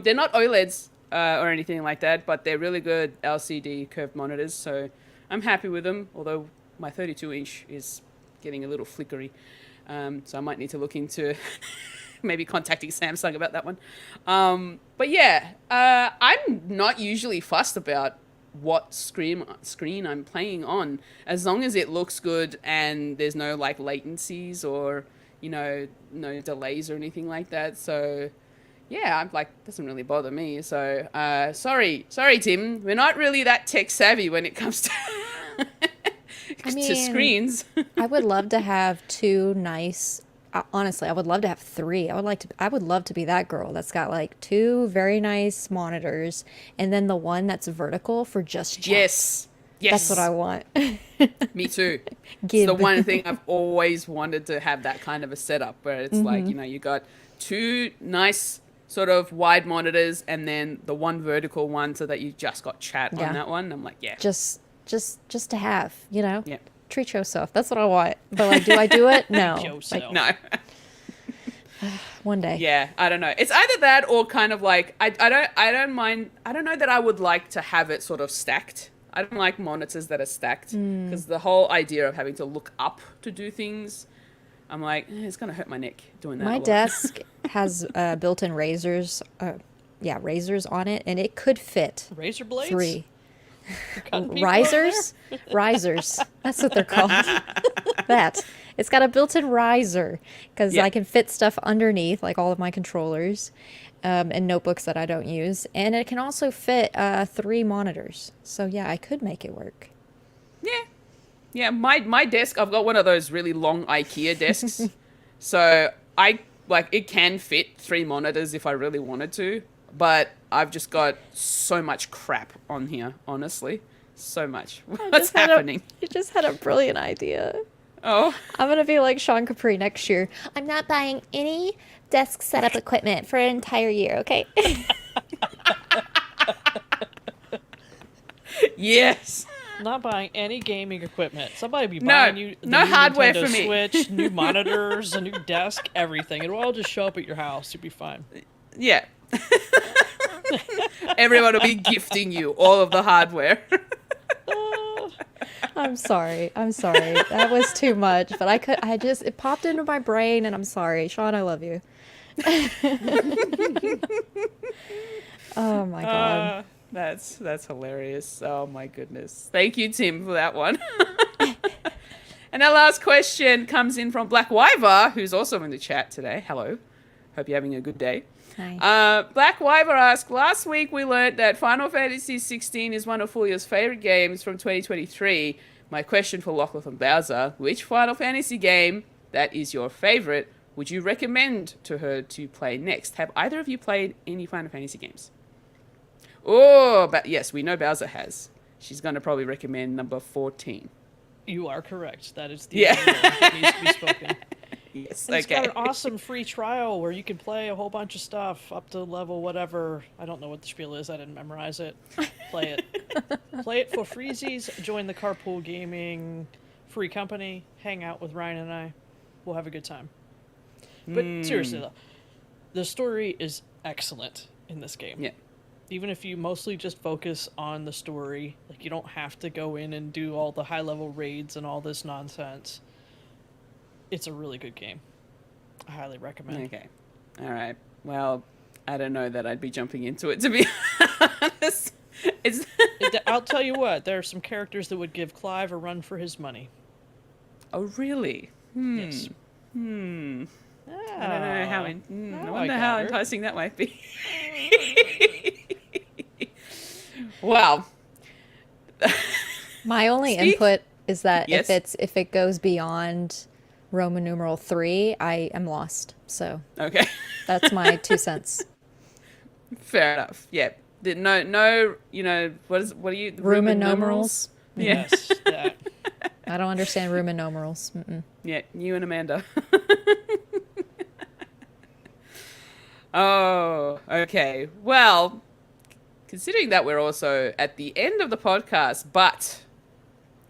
They're not OLEDs or anything like that, but they're really good LCD curved monitors. So I'm happy with them. Although my 32-inch is getting a little flickery, so I might need to look into maybe contacting Samsung about that one. But yeah, I'm not usually fussed about what screen I'm playing on, as long as it looks good and there's no like latencies or no delays or anything like that. So yeah, I'm like, doesn't really bother me. So sorry Tim, we're not really that tech savvy when it comes to to screens. I would love to have two nice. Honestly, I would love to have three. I would love to be that girl that's got like two very nice monitors, and then the one that's vertical for just chat. Yes. That's what I want. Me too. It's the one thing I've always wanted to have, that kind of a setup where it's like, you got two nice sort of wide monitors and then the one vertical one so that you just got chat on that one. I'm like, yeah. Just to have, Yeah. Treat yourself. That's what I want. But like, do I do it? No. No. One day. Yeah, I don't know. It's either that or kind of like I don't mind. I don't know that I would like to have it sort of stacked. I don't like monitors that are stacked because the whole idea of having to look up to do things, I'm like, it's gonna hurt my neck doing that. My desk has built-in razors. Razors on it, and it could fit Razor blades? 3. Risers? Risers. That's what they're called. It's got a built-in riser because I can fit stuff underneath, like all of my controllers and notebooks that I don't use. And it can also fit 3 monitors. So yeah, I could make it work. Yeah. My desk, I've got one of those really long IKEA desks. So it can fit 3 monitors if I really wanted to. But I've just got so much crap on here, honestly. So much. What's happening? You just had a brilliant idea. Oh. I'm going to be like Sean Capri next year. I'm not buying any desk setup equipment for an entire year, okay? Yes. Not buying any gaming equipment. Somebody be buying you the no new hardware Nintendo for me. Switch, new monitors, a new desk, everything. It'll all just show up at your house. You'll be fine. Yeah. Everyone will be gifting you all of the hardware. I'm sorry. That was too much, but it popped into my brain and I'm sorry. Sean, I love you. Oh my God. That's hilarious. Oh my goodness. Thank you, Tim, for that one. And our last question comes in from Black Wyver, who's also in the chat today. Hello. Hope you're having a good day. Nice. Black Wyver asked, last week we learned that Final Fantasy 16 is one of Fulia's favorite games from 2023. My question for Lachlan and Bowser, which Final Fantasy game that is your favorite would you recommend to her to play next? Have either of you played any Final Fantasy games? Oh, but yes, we know Bowser has. She's going to probably recommend number 14. You are correct. That is the order that needs to be spoken. Yes, And it's okay. got an awesome free trial where you can play a whole bunch of stuff up to level whatever. I don't know what the spiel is. I didn't memorize it. Play it. Play it for freezies. Join the Carpool Gaming free company. Hang out with Ryan and I. We'll have a good time. But seriously, though, the story is excellent in this game. Yeah. Even if you mostly just focus on the story, like you don't have to go in and do all the high-level raids and all this nonsense. It's a really good game. I highly recommend. Okay. All right. Well, I don't know that I'd be jumping into it, to be honest. I'll tell you what, there are some characters that would give Clive a run for his money. Oh, really? Yes. I don't know how... I I wonder got how her. enticing that might be. Well. My only Steve? input is that Yes? if it goes beyond Roman numeral 3, I am lost. So Okay. that's my 2 cents. Fair enough. Yeah. No, you know, what are you? Roman numerals? Yeah. Yes, that. I don't understand Roman numerals. Mm-mm. Yeah, you and Amanda. Oh, okay. Well, considering that we're also at the end of the podcast, but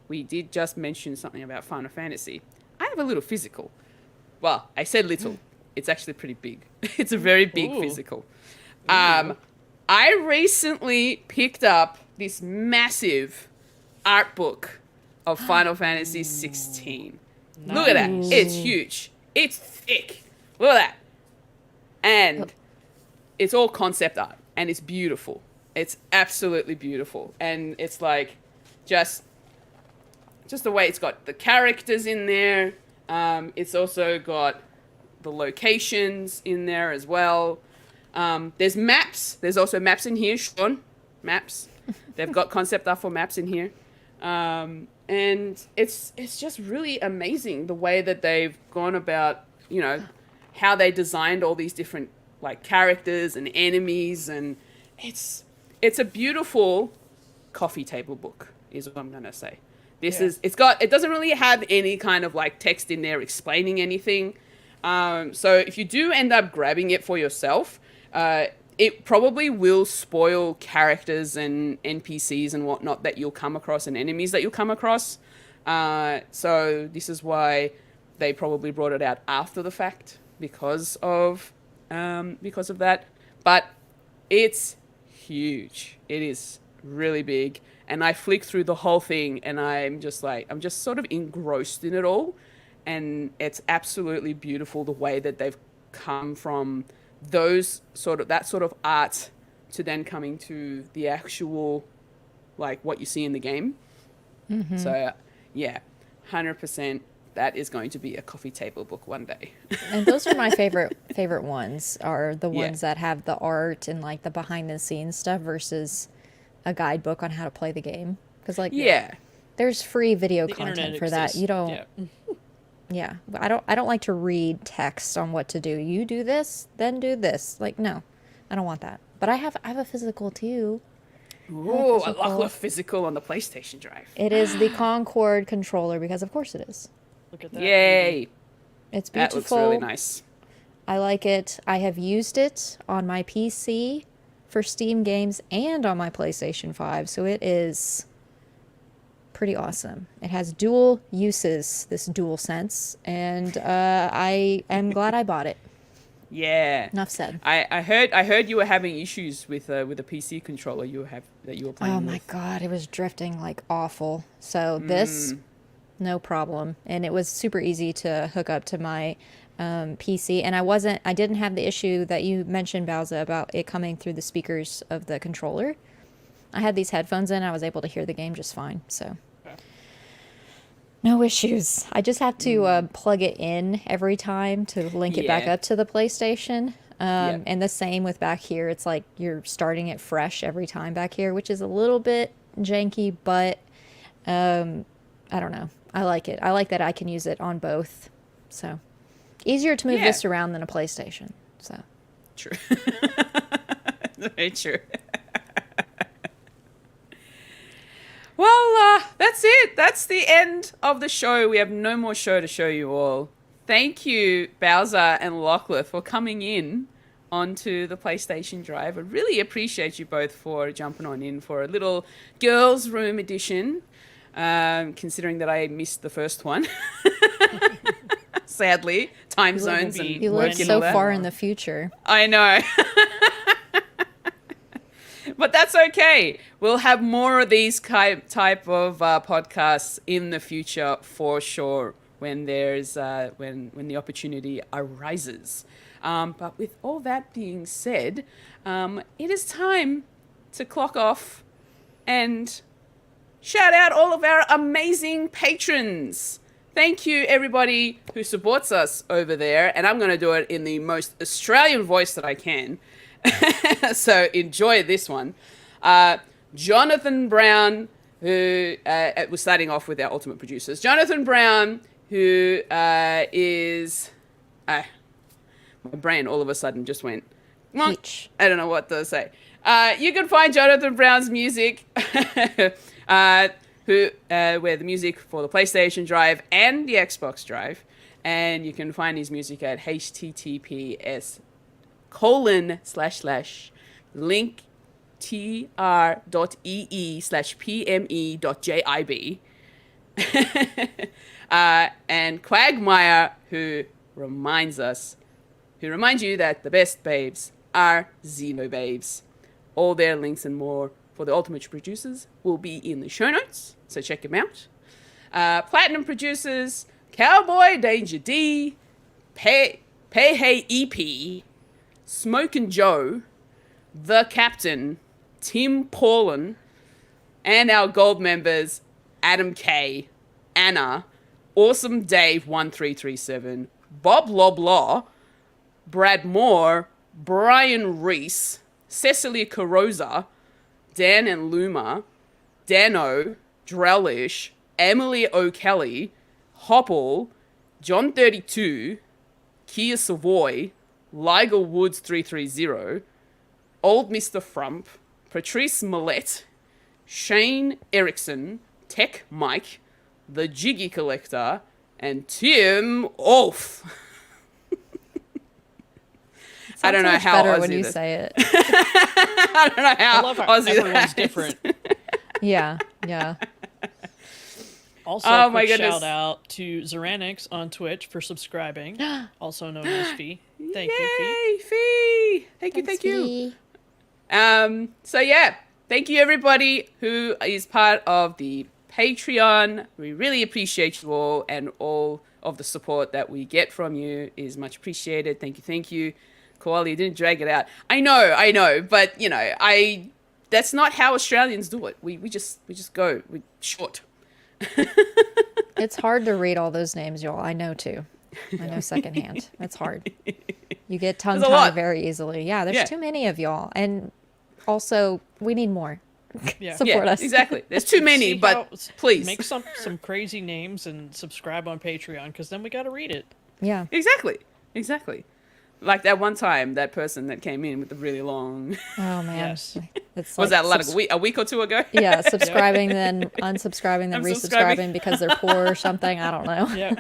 we did just mention something about Final Fantasy, I have a little physical. Well, I said little. It's actually pretty big. It's a very big Ooh. physical. I recently picked up this massive art book of Final Fantasy 16. Look at that. Nice. It's huge. It's thick. Look at that. And it's all concept art. And it's beautiful. It's absolutely beautiful. And it's like just the way it's got the characters in there. It's also got the locations in there as well. There's maps. There's also maps in here, Sean. Maps. They've got concept art for maps in here. And it's just really amazing the way that they've gone about, you know, how they designed all these different like characters and enemies, and it's a beautiful coffee table book is what I'm gonna say. It doesn't really have any kind of like text in there explaining anything. So if you do end up grabbing it for yourself, it probably will spoil characters and NPCs and whatnot that you'll come across and enemies that you'll come across. So this is why they probably brought it out after the fact because of that. But it's huge. It is really big. And I flick through the whole thing and I'm just sort of engrossed in it all. And it's absolutely beautiful the way that they've come from that sort of art to then coming to the actual, like what you see in the game. Mm-hmm. So yeah, 100%. That is going to be a coffee table book one day. And those are my favorite ones, are the ones that have the art and like the behind the scenes stuff versus a guidebook on how to play the game. Because like there's free video content internet for exists. that. You don't. Yeah, I don't like to read text on what to do. You do this, then do this. Like no, I don't want that. But I have a physical too. Ooh, I love a physical on the PlayStation drive. It is the Concord controller because of course it is. Look at that. Yay! It's That beautiful. looks really nice. I like it. I have used it on my PC for Steam games and on my PlayStation 5, so it is pretty awesome. It has dual uses, this dual sense, and I am glad I bought it. Yeah. Enough said. I heard you were having issues with a PC controller that you were playing Oh with. my god, it was drifting like awful. So this, no problem, and it was super easy to hook up to my PC, and I didn't have the issue that you mentioned, Bowser, about it coming through the speakers of the controller. I had these headphones in, I was able to hear the game just fine, so no issues. I just have to plug it in every time to link it back Yeah. up to the PlayStation. Yeah. And the same with back here. It's like you're starting it fresh every time back here, which is a little bit janky, but I don't know. I like it. I like that I can use it on both. So easier to move Yeah. this around than a PlayStation. So True. Very true. Well, that's it. That's the end of the show. We have no more show to show you all. Thank you, Bowser and Lachlan, for coming in onto the PlayStation Drive. I really appreciate you both for jumping on in for a little girls' room edition, considering that I missed the first one. Sadly, time zones and you work live and so all that. far in the future. I know. But that's okay. We'll have more of these type of podcasts in the future for sure when there's when the opportunity arises. But with all that being said, it is time to clock off and shout out all of our amazing patrons. Thank you, everybody who supports us over there. And I'm going to do it in the most Australian voice that I can. So enjoy this one. Jonathan Brown, who was starting off with our ultimate producers. Jonathan Brown, who is... my brain all of a sudden just went... Peach. I don't know what to say. You can find Jonathan Brown's music, where the music for the PlayStation Drive and the Xbox Drive. And you can find his music at https://linktr.ee/pme.jib. And Cwagmire, who reminds you that the best babes are Xenobabes. All their links and more for the ultimate producers will be in the show notes, so check them out. Platinum producers, CowboyDangerD, Peje EP, Smokin Joe, The Captain, Tim Paullin, and our gold members, Adam K, Anna, Awesome Dave 1337, BobLoblaw, Brad Moore, Brian Reese, Cecily Carrozza, Dan and Luma, Dannohh, Drellesh, Emily O'Kelly, Hoppel, John 32, Kia Savoy, Liger Woods 330, OldMrFrump, Patrice Mallette, Shane Erickson, Tech Mike, The Jiggy Collector, and Tim Aulph. I don't know how better Aussie when you this. say it. I don't know how I love how Aussie everyone's that is. different. Yeah. Also, Oh quick my goodness. shout out to Zeranix on Twitch for subscribing, also known as Fee. Thank you, Fee. Yay, Fee! Thank Thanks, you. Fee. So yeah, thank you everybody who is part of the Patreon. We really appreciate you all, and all of the support that we get from you is much appreciated. Thank you. Koala, you didn't drag it out. I know, but you know, that's not how Australians do it. We just go. We short. It's hard to read all those names, y'all. I know too. I know secondhand. It's hard. You get There's a tongue-tied lot. very easily. Yeah, there's too many of y'all. And also, we need more. Yeah. Support us. Exactly. There's too many, See but how- please. make some crazy names and subscribe on Patreon, because then we got to read it. Yeah. Exactly. Like that one time, that person that came in with the really long... Oh, man. Yes. It's Was like that like a week or two ago? Yeah, subscribing, then unsubscribing, then Unsubscribing. resubscribing because they're poor or something. I don't know. Yeah.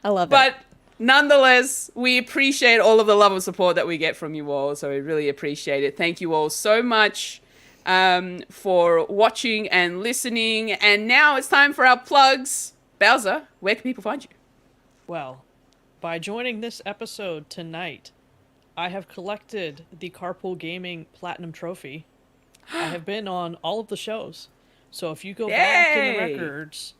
I love it. But nonetheless, we appreciate all of the love and support that we get from you all. So we really appreciate it. Thank you all so much for watching and listening. And now it's time for our plugs. Bowser, where can people find you? Well, by joining this episode tonight, I have collected the Carpool Gaming Platinum Trophy. I have been on all of the shows. So if you go back in the Yay! records,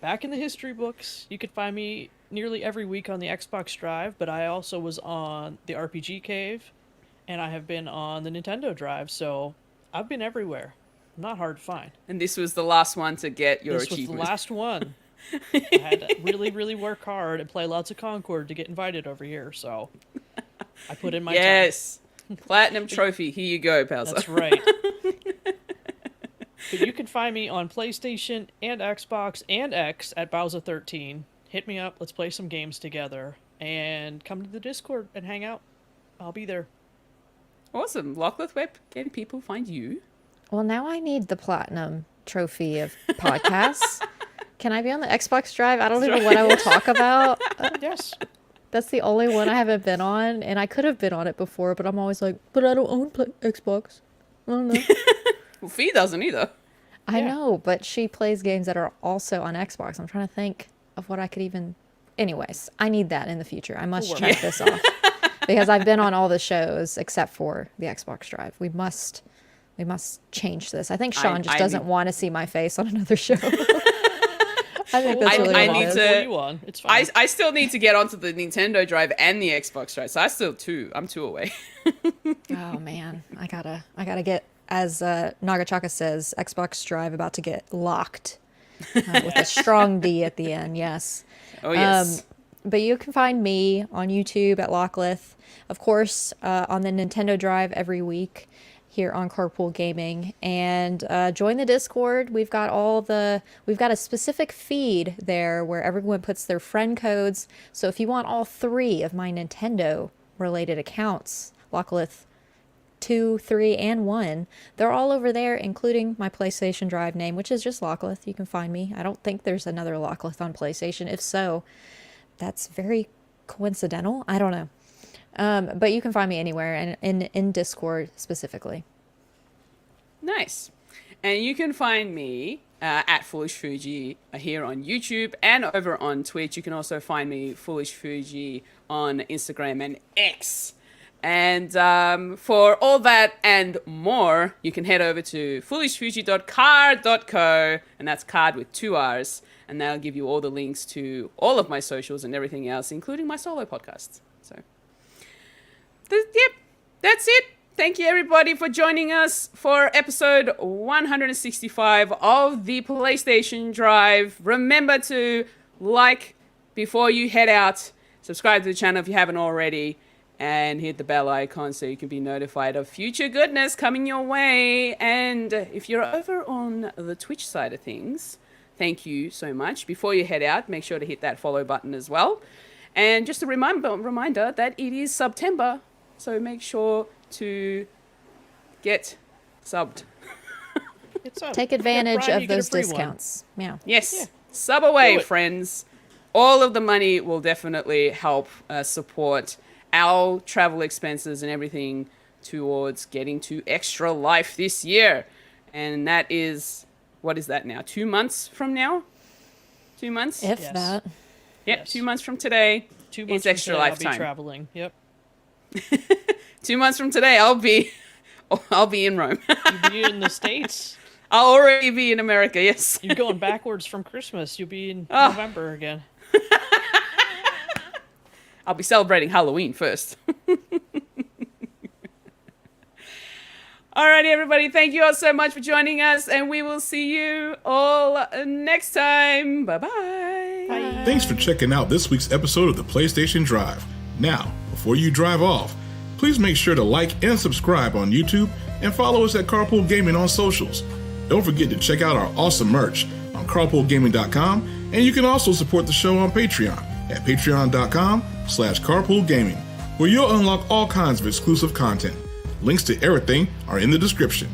back in the history books, you could find me nearly every week on the Xbox Drive, but I also was on the RPG Cave, and I have been on the Nintendo Drive, so I've been everywhere. Not hard to find. And this was the last one to get your This was achievement. the last one. I had to really, really work hard and play lots of Concord to get invited over here, so I put in my time. Yes. Platinum trophy. Here you go, Pausa. That's right. But you can find me on PlayStation and Xbox and X at Bowser13. Hit me up. Let's play some games together. And come to the Discord and hang out. I'll be there. Awesome. Lachlan, where can people find you? Well, now I need the platinum trophy of podcasts. Can I be on the Xbox Drive? I don't even know what I will talk about. Yes. That's the only one I haven't been on, and I could have been on it before, but I'm always like, but I don't own Xbox. I don't know. Well, Fee doesn't either. I Yeah. know, but she plays games that are also on Xbox. I'm trying to think of what I could even... Anyways, I need that in the future. I must check this off. Because I've been on all the shows except for the Xbox Drive. We must change this. I think Sean just doesn't want to see my face on another show. I think that's really I what it need is. to- You on. It's fine. I still need to get onto the Nintendo Drive and the Xbox Drive, so I'm two away. Oh man, I gotta get, as Nagachaka says, Xbox Drive about to get locked with a strong D at the end. Yes. Oh yes. But you can find me on YouTube at Locklith, of course, on the Nintendo Drive every week here on Carpool Gaming, and join the Discord. We've got a specific feed there where everyone puts their friend codes. So if you want all 3 of my Nintendo related accounts, Locklith 2, 3, and 1, they're all over there, including my PlayStation Drive name, which is just Locklith. You can find me. I don't think there's another Locklith on PlayStation. If so, that's very coincidental. I don't know. But you can find me anywhere, and in Discord specifically. Nice. And you can find me at Foolish Fuji here on YouTube and over on Twitch. You can also find me, Foolish Fuji, on Instagram and X. And for all that and more, you can head over to foolishfuji.card.co, and that's card with 2 R's, and that'll give you all the links to all of my socials and everything else, including my solo podcasts. So, yep, that's it. Thank you, everybody, for joining us for episode 165 of the PlayStation Drive. Remember to like before you head out, subscribe to the channel if you haven't already, and hit the bell icon so you can be notified of future goodness coming your way. And if you're over on the Twitch side of things, thank you so much. Before you head out, make sure to hit that follow button as well. And just a reminder that it is September, so make sure to get subbed. It's up. Take advantage Brian, of you get a those free one. discounts. Yeah. Yes, Yeah. sub away, Do it. friends. All of the money will definitely help support our travel expenses and everything towards getting to Extra Life this year. And that is, what is that now? 2 months from now? 2 months? If Yes. that. Yep, Yes. 2 months from today. 2 months It's Extra from today, I'll be Lifetime. traveling. Yep. 2 months from today, I'll be in Rome. You'll be in the States. I'll already be in America, yes. You're going backwards from Christmas. You'll be in Oh. November again. I'll be celebrating Halloween first. Alrighty, everybody. Thank you all so much for joining us, and we will see you all next time. Bye-bye. Bye. Thanks for checking out this week's episode of the PlayStation Drive. Now, before you drive off, please make sure to like and subscribe on YouTube and follow us at Carpool Gaming on socials. Don't forget to check out our awesome merch on carpoolgaming.com, and you can also support the show on Patreon at patreon.com/carpoolgaming, where you'll unlock all kinds of exclusive content. Links to everything are in the description.